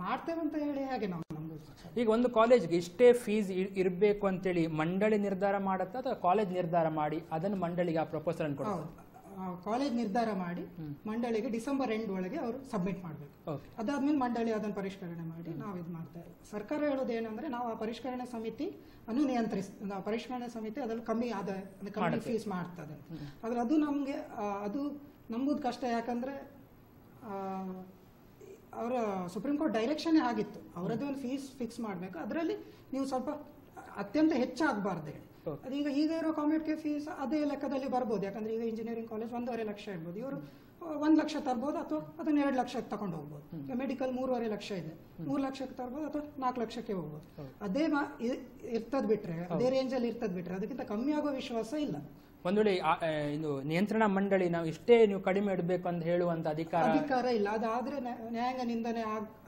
ಮಾಡ್ತೇವೆ ಅಂತ ಹೇಳಿ ಹೇಗೆ ನಾವು ನಂಬೋದು? ಈಗ ಒಂದು ಕಾಲೇಜ್ಗೆ ಇಷ್ಟೇ ಫೀಸ್ ಇರಬೇಕು ಅಂತೇಳಿ ಮಂಡಳಿ ನಿರ್ಧಾರ ಮಾಡುತ್ತಾ ಅಥವಾ ಕಾಲೇಜ್ ನಿರ್ಧಾರ ಮಾಡಿ ಅದನ್ನು ಮಂಡಳಿಗೆ ಆ ಪ್ರಪೋಸಲ್ ಅನ್ನು ಕೊಡೋದು? ಕಾಲೇಜ್ ನಿರ್ಧಾರ ಮಾಡಿ ಮಂಡಳಿಗೆ ಡಿಸೆಂಬರ್ ಎಂಡ್ ಒಳಗೆ ಅವರು ಸಬ್ಮಿಟ್ ಮಾಡಬೇಕು. ಅದಾದ್ಮೇಲೆ ಮಂಡಳಿ ಅದನ್ನು ಪರಿಷ್ಕರಣೆ ಮಾಡಿ ನಾವು ಇದು ಮಾಡ್ತೇವೆ. ಸರ್ಕಾರ ಹೇಳೋದು ಏನಂದ್ರೆ ನಾವು ಆ ಪರಿಷ್ಕರಣೆ ಸಮಿತಿ ಅನ್ನು ಪರಿಷ್ಕರಣೆ ಸಮಿತಿ ಅದ್ರಲ್ಲಿ ಕಮ್ಮಿ ಫೀಸ್ ಮಾಡ್ತದೆ. ಆದ್ರೆ ಅದು ನಮ್ಗೆ ಅದು ನಂಬುದು ಕಷ್ಟ. ಯಾಕಂದ್ರೆ ಅವರ ಸುಪ್ರೀಂ ಕೋರ್ಟ್ ಡೈರೆಕ್ಷನ್ ಆಗಿತ್ತು, ಅವರದ್ದು ಒಂದು ಫೀಸ್ ಫಿಕ್ಸ್ ಮಾಡಬೇಕು, ಅದರಲ್ಲಿ ನೀವು ಸ್ವಲ್ಪ ಅತ್ಯಂತ ಹೆಚ್ಚಾಗಬಾರ್ದು ಹೇಳಿ. ಅದೀಗ ಈಗ ಇರೋ ಕಾಮೆಡ್ಗೆ ಫೀಸ್ ಅದೇ ಲೆಕ್ಕದಲ್ಲಿ ಬರ್ಬೋದು. ಯಾಕಂದ್ರೆ ಈಗ ಇಂಜಿನಿಯರಿಂಗ್ ಕಾಲೇಜ್ 1.5 ಲಕ್ಷ ಇರ್ಬೋದು, ಇವರು 1 ಲಕ್ಷ ತರ್ಬೋದು, ಅಥವಾ ಅದನ್ನ 2 ಲಕ್ಷಕ್ಕೆ ತಗೊಂಡು ಹೋಗ್ಬೋದು. ಮೆಡಿಕಲ್ 3.5 ಲಕ್ಷ ಇದೆ, 3 ಲಕ್ಷಕ್ಕೆ ತರ್ಬೋದು ಅಥವಾ 4 ಲಕ್ಷಕ್ಕೆ ಹೋಗ್ಬೋದು. ಅದೇ ಇರ್ತದ್ ಬಿಟ್ರೆ, ಅದೇ ರೇಂಜ್ ಅಲ್ಲಿ ಇರ್ತದ್ ಬಿಟ್ರೆ ಅದಕ್ಕಿಂತ ಕಮ್ಮಿ ಆಗೋ ವಿಶ್ವಾಸ ಇಲ್ಲ. ಒಂದು ವೇಳೆ ಇದು ನಿಯಂತ್ರಣ ಮಂಡಳಿ ನಾವು ಇಷ್ಟೇ ನೀವು ಕಡಿಮೆ ಇಡಬೇಕು ಅಂತ ಹೇಳುವಂತ ಅಧಿಕಾರ ಇಲ್ಲ. ಅದಾದ್ರೆ ನ್ಯಾಯಾಂಗ ನಿಂದನೆ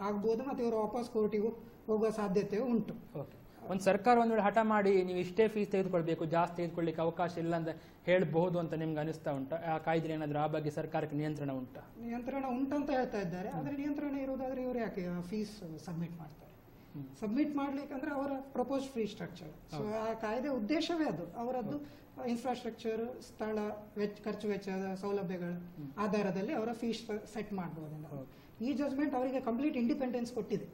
ಆಗ್ಬೋದು, ಮತ್ತೆ ಇವರು ವಾಪಸ್ ಕೋರ್ಟಿಗೂ ಹೋಗುವ ಸಾಧ್ಯತೆ ಉಂಟು. ಒಂದು ಸರ್ಕಾರ ಒಂದು ವೇಳೆ ಹಠ ಮಾಡಿ ನೀವು ಇಷ್ಟೇ ಫೀಸ್ ತೆಗೆದುಕೊಳ್ಬೇಕು, ಜಾಸ್ತಿ ತೆಗೆದುಕೊಳ್ಳಿಕ್ಕೆ ಅವಕಾಶ ಇಲ್ಲ ಅಂತ ಹೇಳಬಹುದು ಅಂತ ನಿಮ್ಗೆ ಅನಿಸ್ತಾ ಉಂಟಾ? ಆ ಕಾಯ್ದೆ ಏನಾದ್ರೂ ಆ ಬಗ್ಗೆ ಸರ್ಕಾರಕ್ಕೆ ನಿಯಂತ್ರಣ ಉಂಟಾ? ನಿಯಂತ್ರಣ ಉಂಟಂತ ಹೇಳ್ತಾ ಇದ್ದಾರೆ. ಆದ್ರೆ ನಿಯಂತ್ರಣ ಇರೋದಾದ್ರೆ ಇವರು ಯಾಕೆ ಫೀಸ್ ಸಬ್ಮಿಟ್ ಮಾಡ್ತಾರೆ? ಸಬ್ಮಿಟ್ ಮಾಡ್ಲಿಕ್ಕೆ ಅಂದ್ರೆ ಅವರ ಪ್ರಪೋಸ್ ಫೀ ಸ್ಟ್ರಕ್ಚರ್. ಸೊ ಆ ಕಾಯ್ದೆ ಉದ್ದೇಶವೇ ಅದು. ಅವರದ್ದು ಇನ್ಫ್ರಾಸ್ಟ್ರಕ್ಚರ್, ಸ್ಥಳ, ಖರ್ಚು ವೆಚ್ಚದ ಸೌಲಭ್ಯಗಳ ಆಧಾರದಲ್ಲಿ ಅವರ ಫೀಸ್ ಸೆಟ್ ಮಾಡಬಹುದು. ಈ ಜಜ್ಮೆಂಟ್ ಅವರಿಗೆ ಕಂಪ್ಲೀಟ್ ಇಂಡಿಪೆಂಡೆನ್ಸ್ ಕೊಟ್ಟಿದೆ.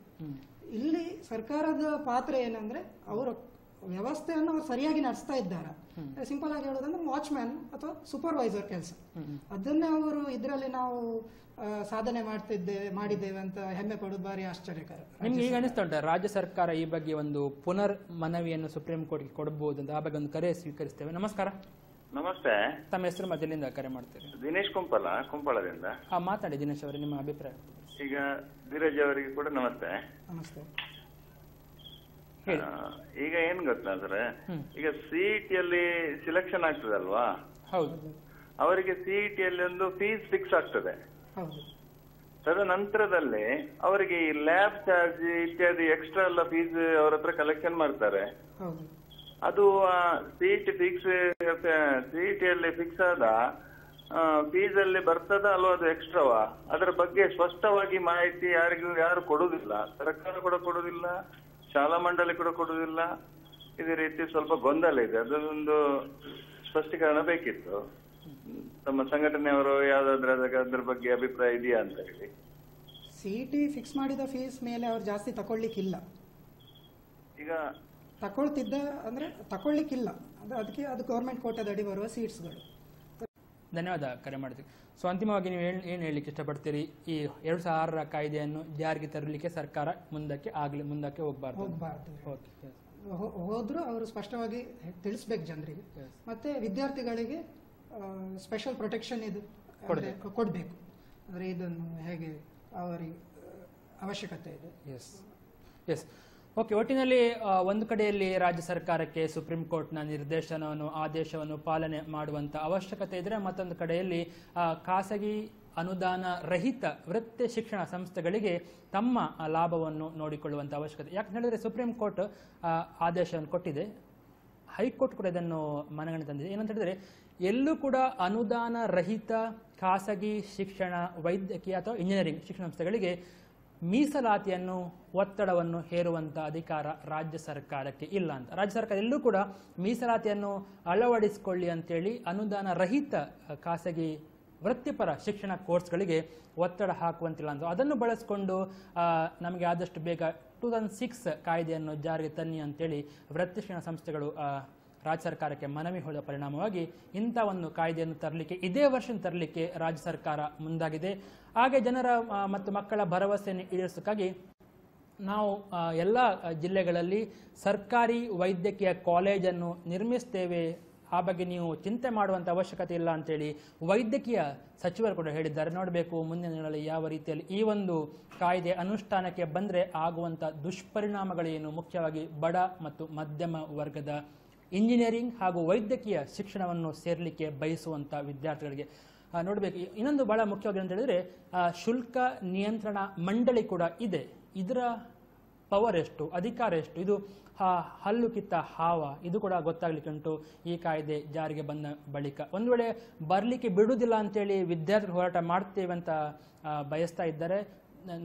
ಇಲ್ಲಿ ಸರ್ಕಾರದ ಪಾತ್ರ ಏನಂದ್ರೆ ಅವರ ವ್ಯವಸ್ಥೆಯನ್ನು ಅವರು ಸರಿಯಾಗಿ ನಡೆಸ್ತಾ ಇದ್ದಾರೆ. ಸಿಂಪಲ್ ಆಗಿ ಹೇಳೋದಂದ್ರೆ ವಾಚ್ಮ್ಯಾನ್ ಅಥವಾ ಸೂಪರ್ವೈಸರ್ ಕೆಲಸ. ಅದನ್ನೇ ಅವರು ಇದರಲ್ಲಿ ನಾವು ಸಾಧನೆ ಮಾಡಿದ್ದೇವೆ ಅಂತ ಹೆಮ್ಮೆ ಪಡೋದು ಬಾರಿ ಆಶ್ಚರ್ಯಕರ. ನಿಮ್ಗೆ ಈಗ ಅನಿಸ್ತಾ ಉಂಟಾ ರಾಜ್ಯ ಸರ್ಕಾರ ಈ ಬಗ್ಗೆ ಒಂದು ಪುನರ್ ಮನವಿಯನ್ನು ಸುಪ್ರೀಂ ಕೋರ್ಟ್ಗೆ ಕೊಡಬಹುದು ಅಂತ? ಆ ಬಗ್ಗೆ ಒಂದು ಕರೆ ಸ್ವೀಕರಿಸ್ತೇವೆ. ನಮಸ್ಕಾರ. ನಮಸ್ತೆ. ತಮ್ಮ ಹೆಸರು ಮಧ್ಯದಿಂದ ಕರೆ ಮಾಡ್ತೀರಿ? ದಿನೇಶ್ ಕುಂಪಳದಿಂದ. ಮಾತಾಡಿ ದಿನೇಶ್ ಅವರೇ, ನಿಮ್ಮ ಅಭಿಪ್ರಾಯ. ಈಗ ಧೀರಜ್ ಅವರಿಗೆ ಕೂಡ ನಮಸ್ತೆ. ನಮಸ್ತೆ. ಈಗ ಏನ್ ಗೊತ್ತಾ ಸರ್, ಈಗ ಸಿಇಟಿ ಅಲ್ಲಿ ಸಿಲೆಕ್ಷನ್ ಆಗ್ತದಲ್ವಾ, ಹೌದು, ಅವರಿಗೆ ಸಿಇಟಿ ಅಲ್ಲಿ ಒಂದು ಫೀಸ್ ಫಿಕ್ಸ್ ಆಗ್ತದೆ. ಹೌದು. ತದನಂತರದಲ್ಲಿ ಅವರಿಗೆ ಈ ಲ್ಯಾಬ್ ಚಾರ್ಜ್ ಇತ್ಯಾದಿ ಎಕ್ಸ್ಟ್ರಾ ಎಲ್ಲ ಫೀಸ್ ಅವ್ರ ಹತ್ರ ಕಲೆಕ್ಷನ್ ಮಾಡ್ತಾರೆ. ಹೌದು. ಅದು ಸಿಇಟಿ ಅಲ್ಲಿ ಫಿಕ್ಸ್ ಆದ ಫೀಸ್ ಅಲ್ಲಿ ಬರ್ತದ ಅಲ್ವಾ, ಅದು ಎಕ್ಸ್ಟ್ರಾವಾ? ಅದರ ಬಗ್ಗೆ ಸ್ಪಷ್ಟವಾಗಿ ಮಾಹಿತಿ ಯಾರು ಕೊಡುವುದಿಲ್ಲ. ಸರ್ಕಾರ ಕೂಡ ಕೊಡುವುದಿಲ್ಲ, ಶಾಲಾ ಮಂಡಳಿ ಕೂಡ ಕೊಡುವುದಿಲ್ಲ. ಇದೇ ರೀತಿ ಸ್ವಲ್ಪ ಗೊಂದಲ ಇದೆ, ಅದೊಂದು ಸ್ಪಷ್ಟೀಕರಣ ಬೇಕಿತ್ತು. ತಮ್ಮ ಸಂಘಟನೆಯವರು ಯಾವ್ದಾದ್ರೆ ಅದ್ರ ಬಗ್ಗೆ ಅಭಿಪ್ರಾಯ ಇದೆಯಾ ಅಂತ ಹೇಳಿ. ಸಿಇಟಿ ಫಿಕ್ಸ್ ಮಾಡಿದ ಫೀಸ್ ಮೇಲೆ ಅವ್ರು ಜಾಸ್ತಿ ತಗೊಳ್ಲಿಕ್ಕಿಲ್ಲ. ಈಗ ತಗೊಳ್ಲಿಕ್ಕಿಲ್ಲ, ಅದಕ್ಕೆ ಅದು ಗೌರ್ಮೆಂಟ್ ಕೋಟಾದಡಿ ಬರುವ ಸೀಟ್ಸ್ಗಳು. ಧನ್ಯವಾದ ಕರೆ ಮಾಡಿದ್ವಿ. ಸೊ ಅಂತಿಮವಾಗಿ ನೀವು ಏನು ಹೇಳಲಿಕ್ಕೆ ಇಷ್ಟಪಡ್ತೀರಿ? ಈ 2006ರ ಕಾಯ್ದೆಯನ್ನು ಜಾರಿಗೆ ತರಲಿಕ್ಕೆ ಸರ್ಕಾರ ಮುಂದಕ್ಕೆ ಹೋಗಬಾರ್ದು. ಹೋದ್ರು ಅವರು ಸ್ಪಷ್ಟವಾಗಿ ತಿಳಿಸ್ಬೇಕು ಜನರಿಗೆ. ಮತ್ತೆ ವಿದ್ಯಾರ್ಥಿಗಳಿಗೆ ಸ್ಪೆಷಲ್ ಪ್ರೊಟೆಕ್ಷನ್ ಇದು ಕೊಡಬೇಕು. ಅಂದ್ರೆ ಇದನ್ನು ಹೇಗೆ ಅವರಿಗೆ ಅವಶ್ಯಕತೆ ಇದೆ. Yes okay. ಒಟ್ಟಿನಲ್ಲಿ ಒಂದು ಕಡೆಯಲ್ಲಿ ರಾಜ್ಯ ಸರ್ಕಾರಕ್ಕೆ ಸುಪ್ರೀಂ ಕೋರ್ಟ್ನ ನಿರ್ದೇಶನವನ್ನು, ಆದೇಶವನ್ನು ಪಾಲನೆ ಮಾಡುವಂಥ ಅವಶ್ಯಕತೆ ಇದ್ದರೆ, ಮತ್ತೊಂದು ಕಡೆಯಲ್ಲಿ ಖಾಸಗಿ ಅನುದಾನ ರಹಿತ ವೃತ್ತಿ ಶಿಕ್ಷಣ ಸಂಸ್ಥೆಗಳಿಗೆ ತಮ್ಮ ಲಾಭವನ್ನು ನೋಡಿಕೊಳ್ಳುವಂಥ ಅವಶ್ಯಕತೆ. ಯಾಕೆ ಹೇಳಿದ್ರೆ ಸುಪ್ರೀಂ ಕೋರ್ಟ್ ಆದೇಶವನ್ನು ಕೊಟ್ಟಿದೆ, ಹೈಕೋರ್ಟ್ ಕೂಡ ಇದನ್ನು ಮನಗಣನೆ ತಂದಿದೆ. ಏನಂತ ಹೇಳಿದ್ರೆ, ಎಲ್ಲೂ ಕೂಡ ಅನುದಾನ ರಹಿತ ಖಾಸಗಿ ಶಿಕ್ಷಣ, ವೈದ್ಯಕೀಯ ಅಥವಾ ಇಂಜಿನಿಯರಿಂಗ್ ಶಿಕ್ಷಣ ಸಂಸ್ಥೆಗಳಿಗೆ ಮೀಸಲಾತಿಯನ್ನು, ಒತ್ತಡವನ್ನು ಹೇರುವಂಥ ಅಧಿಕಾರ ರಾಜ್ಯ ಸರ್ಕಾರಕ್ಕೆ ಇಲ್ಲ ಅಂತ. ರಾಜ್ಯ ಸರ್ಕಾರ ಎಲ್ಲೂ ಕೂಡ ಮೀಸಲಾತಿಯನ್ನು ಅಳವಡಿಸಿಕೊಳ್ಳಿ ಅಂತೇಳಿ ಅನುದಾನ ರಹಿತ ಖಾಸಗಿ ವೃತ್ತಿಪರ ಶಿಕ್ಷಣ ಕೋರ್ಸ್ಗಳಿಗೆ ಒತ್ತಡ ಹಾಕುವಂತಿಲ್ಲ ಅಂತ. ಅದನ್ನು ಬಳಸಿಕೊಂಡು ನಮಗೆ ಆದಷ್ಟು ಬೇಗ 2006 ಕಾಯ್ದೆಯನ್ನು ಜಾರಿಗೆ ತನ್ನಿ ಅಂತೇಳಿ ವೃತ್ತಿ ಶಿಕ್ಷಣ ಸಂಸ್ಥೆಗಳು ರಾಜ್ಯ ಸರ್ಕಾರಕ್ಕೆ ಮನವಿ ಹೊಡೆದ ಪರಿಣಾಮವಾಗಿ ಇಂಥ ಒಂದು ಕಾಯ್ದೆಯನ್ನು ತರಲಿಕ್ಕೆ, ಇದೇ ವರ್ಷ ತರಲಿಕ್ಕೆ ರಾಜ್ಯ ಸರ್ಕಾರ ಮುಂದಾಗಿದೆ. ಹಾಗೆ ಜನರ ಮತ್ತು ಮಕ್ಕಳ ಭರವಸೆಯನ್ನು ಈಡೇರಿಸೋಕ್ಕಾಗಿ ನಾವು ಎಲ್ಲ ಜಿಲ್ಲೆಗಳಲ್ಲಿ ಸರ್ಕಾರಿ ವೈದ್ಯಕೀಯ ಕಾಲೇಜನ್ನು ನಿರ್ಮಿಸ್ತೇವೆ, ಆ ಬಗ್ಗೆ ನೀವು ಚಿಂತೆ ಮಾಡುವಂಥ ಅವಶ್ಯಕತೆ ಇಲ್ಲ ಅಂತೇಳಿ ವೈದ್ಯಕೀಯ ಸಚಿವರು ಕೂಡ ಹೇಳಿದ್ದಾರೆ. ನೋಡಬೇಕು ಮುಂದಿನ ದಿನಗಳಲ್ಲಿ ಯಾವ ರೀತಿಯಲ್ಲಿ ಈ ಒಂದು ಕಾಯ್ದೆ ಅನುಷ್ಠಾನಕ್ಕೆ ಬಂದರೆ ಆಗುವಂಥ ದುಷ್ಪರಿಣಾಮಗಳೇನು, ಮುಖ್ಯವಾಗಿ ಬಡ ಮತ್ತು ಮಧ್ಯಮ ವರ್ಗದ ಇಂಜಿನಿಯರಿಂಗ್ ಹಾಗೂ ವೈದ್ಯಕೀಯ ಶಿಕ್ಷಣವನ್ನು ಸೇರಲಿಕ್ಕೆ ಬಯಸುವಂಥ ವಿದ್ಯಾರ್ಥಿಗಳಿಗೆ ನೋಡಬೇಕು. ಇನ್ನೊಂದು ಬಹಳ ಮುಖ್ಯವಾಗಿ ಅಂತ ಹೇಳಿದ್ರೆ, ಶುಲ್ಕ ನಿಯಂತ್ರಣ ಮಂಡಳಿ ಕೂಡ ಇದೆ. ಇದರ ಪವರ್ ಎಷ್ಟು, ಅಧಿಕಾರ ಎಷ್ಟು, ಇದು ಹಲ್ಲು ಕಿತ್ತ ಹಾವ, ಇದು ಕೂಡ ಗೊತ್ತಾಗ್ಲಿಕ್ಕೆ ಉಂಟು ಈ ಕಾಯ್ದೆ ಜಾರಿಗೆ ಬಂದ ಬಳಿಕ. ಒಂದು ವೇಳೆ ಬರಲಿಕ್ಕೆ ಬಿಡುವುದಿಲ್ಲ ಅಂತೇಳಿ ವಿದ್ಯಾರ್ಥಿಗಳು ಹೋರಾಟ ಮಾಡ್ತೇವೆ ಅಂತ ಬಯಸ್ತಾ ಇದ್ದಾರೆ.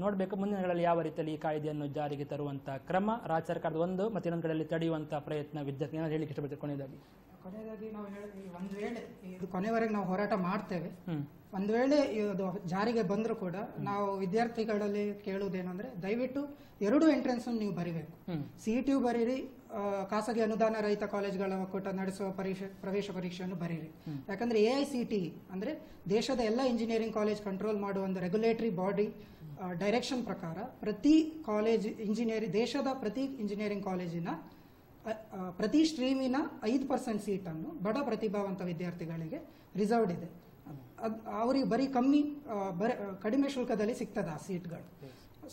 ನೋಡಬೇಕು ಮುಂದಿನ ದಿನಗಳಲ್ಲಿ ಯಾವ ರೀತಿಯಲ್ಲಿ ಈ ಕಾಯ್ದೆಯನ್ನು ಜಾರಿಗೆ ತರುವಂಥ ಕ್ರಮ ರಾಜ್ಯ ಸರ್ಕಾರದ ಒಂದು, ಮತ್ತು ಇನ್ನೊಂದು ಕಡೆಯಲ್ಲಿ ತಡೆಯುವಂಥ ಪ್ರಯತ್ನ ವಿದ್ಯಾರ್ಥಿ ಹೇಳಿಕ್ಕೆ ಇಷ್ಟಪಡ್ತೀವಿ. ಕೊನೆಯದಾಗಿ ನಾವು ಒಂದು ವೇಳೆ ಇದು ಕೊನೆವರೆಗೆ ನಾವು ಹೋರಾಟ ಮಾಡ್ತೇವೆ. ಒಂದು ವೇಳೆ ಇದು ಜಾರಿಗೆ ಬಂದರೂ ಕೂಡ ನಾವು ವಿದ್ಯಾರ್ಥಿಗಳಲ್ಲಿ ಕೇಳುವುದೇನಂದ್ರೆ, ದಯವಿಟ್ಟು 2 ಎಂಟ್ರೆನ್ಸ್ ನೀವು ಬರೀಬೇಕು. ಸಿಇಟಿ ಬರೀರಿ, ಖಾಸಗಿ ಅನುದಾನ ರಹಿತ ಕಾಲೇಜ್ಗಳ ಒಕ್ಕೂಟ ನಡೆಸುವ ಪ್ರವೇಶ ಪರೀಕ್ಷೆಯನ್ನು ಬರೀರಿ. ಯಾಕಂದ್ರೆ AICTE ಅಂದ್ರೆ ದೇಶದ ಎಲ್ಲ ಇಂಜಿನಿಯರಿಂಗ್ ಕಾಲೇಜ್ ಕಂಟ್ರೋಲ್ ಮಾಡುವ ಒಂದು ರೆಗ್ಯುಲೇಟರಿ ಬಾಡಿ ಡೈರೆಕ್ಷನ್ ಪ್ರಕಾರ ಪ್ರತಿ ಕಾಲೇಜ್ ದೇಶದ ಪ್ರತಿ ಇಂಜಿನಿಯರಿಂಗ್ ಕಾಲೇಜಿನ ಪ್ರತಿ ಸ್ಟ್ರೀಮಿನ 5% ಸೀಟನ್ನು ಬಡ ಪ್ರತಿಭಾವಂತ ವಿದ್ಯಾರ್ಥಿಗಳಿಗೆ ರಿಸರ್ವ್ಡ್ ಇದೆ. ಅವರಿಗೆ ಬರೀ ಕಡಿಮೆ ಶುಲ್ಕದಲ್ಲಿ ಸಿಗ್ತದೆ ಆ ಸೀಟ್ಗಳು.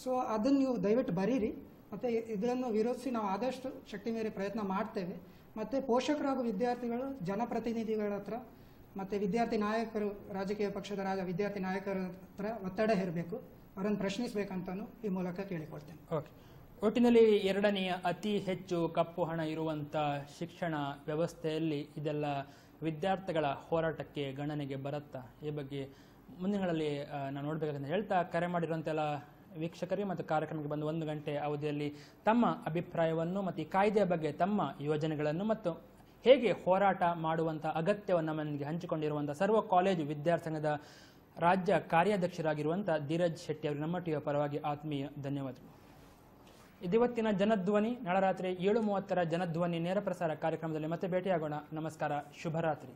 ಸೊ ಅದನ್ನು ನೀವು ದಯವಿಟ್ಟು ಬರೀರಿ. ಮತ್ತೆ ಇದನ್ನು ವಿರೋಧಿಸಿ ನಾವು ಆದಷ್ಟು ಶಕ್ತಿ ಮೀರಿ ಪ್ರಯತ್ನ ಮಾಡ್ತೇವೆ. ಮತ್ತೆ ಪೋಷಕರು ಹಾಗೂ ವಿದ್ಯಾರ್ಥಿಗಳು ಜನಪ್ರತಿನಿಧಿಗಳ ಹತ್ರ ಮತ್ತೆ ವಿದ್ಯಾರ್ಥಿ ನಾಯಕರು, ರಾಜಕೀಯ ಪಕ್ಷದ ವಿದ್ಯಾರ್ಥಿ ನಾಯಕರ ಹತ್ರ ಒತ್ತಡ ಹೇರಬೇಕು, ಅವರನ್ನು ಪ್ರಶ್ನಿಸಬೇಕಂತನೂ ಈ ಮೂಲಕ ಕೇಳಿಕೊಳ್ತೇನೆ. ಓಕೆ. ಒಟ್ಟಿನಲ್ಲಿ ಎರಡನೆಯ ಅತಿ ಹೆಚ್ಚು ಕಪ್ಪು ಹಣ ಇರುವಂಥ ಶಿಕ್ಷಣ ವ್ಯವಸ್ಥೆಯಲ್ಲಿ ಇದೆಲ್ಲ ವಿದ್ಯಾರ್ಥಿಗಳ ಹೋರಾಟಕ್ಕೆ ಗಣನೆಗೆ ಬರುತ್ತಾ, ಈ ಬಗ್ಗೆ ಮುಂದಿನಗಳಲ್ಲಿ ನಾವು ನೋಡಬೇಕಂತ ಹೇಳ್ತಾ, ಕರೆ ಮಾಡಿರುವಂತೆಲ್ಲ ವೀಕ್ಷಕರಿಗೆ ಮತ್ತು ಕಾರ್ಯಕ್ರಮಕ್ಕೆ ಬಂದು 1 ಗಂಟೆ ಅವಧಿಯಲ್ಲಿ ತಮ್ಮ ಅಭಿಪ್ರಾಯವನ್ನು ಮತ್ತು ಈ ಕಾಯ್ದೆಯ ಬಗ್ಗೆ ತಮ್ಮ ಯೋಜನೆಗಳನ್ನು ಮತ್ತು ಹೇಗೆ ಹೋರಾಟ ಮಾಡುವಂಥ ಅಗತ್ಯವನ್ನು ನಮಗೆ ಹಂಚಿಕೊಂಡಿರುವಂಥ ಸರ್ವ ಕಾಲೇಜು ವಿದ್ಯಾರ್ಥಿ ಸಂಘದ ರಾಜ್ಯ ಕಾರ್ಯಾಧ್ಯಕ್ಷರಾಗಿರುವಂಥ ಧೀರಜ್ ಶೆಟ್ಟಿ ಅವರಿಗೆ ನಮ್ಮ ಟಿವಿಯ ಪರವಾಗಿ ಆತ್ಮೀಯ ಧನ್ಯವಾದಗಳು. ಇದಿವತ್ತಿನ ಜನಧ್ವನಿ. ನಾಳೆ ರಾತ್ರಿ 7:30 ಜನಧ್ವನಿ ನೇರ ಪ್ರಸಾರ ಕಾರ್ಯಕ್ರಮದಲ್ಲಿ ಮತ್ತೆ ಭೇಟಿಯಾಗೋಣ. ನಮಸ್ಕಾರ, ಶುಭರಾತ್ರಿ.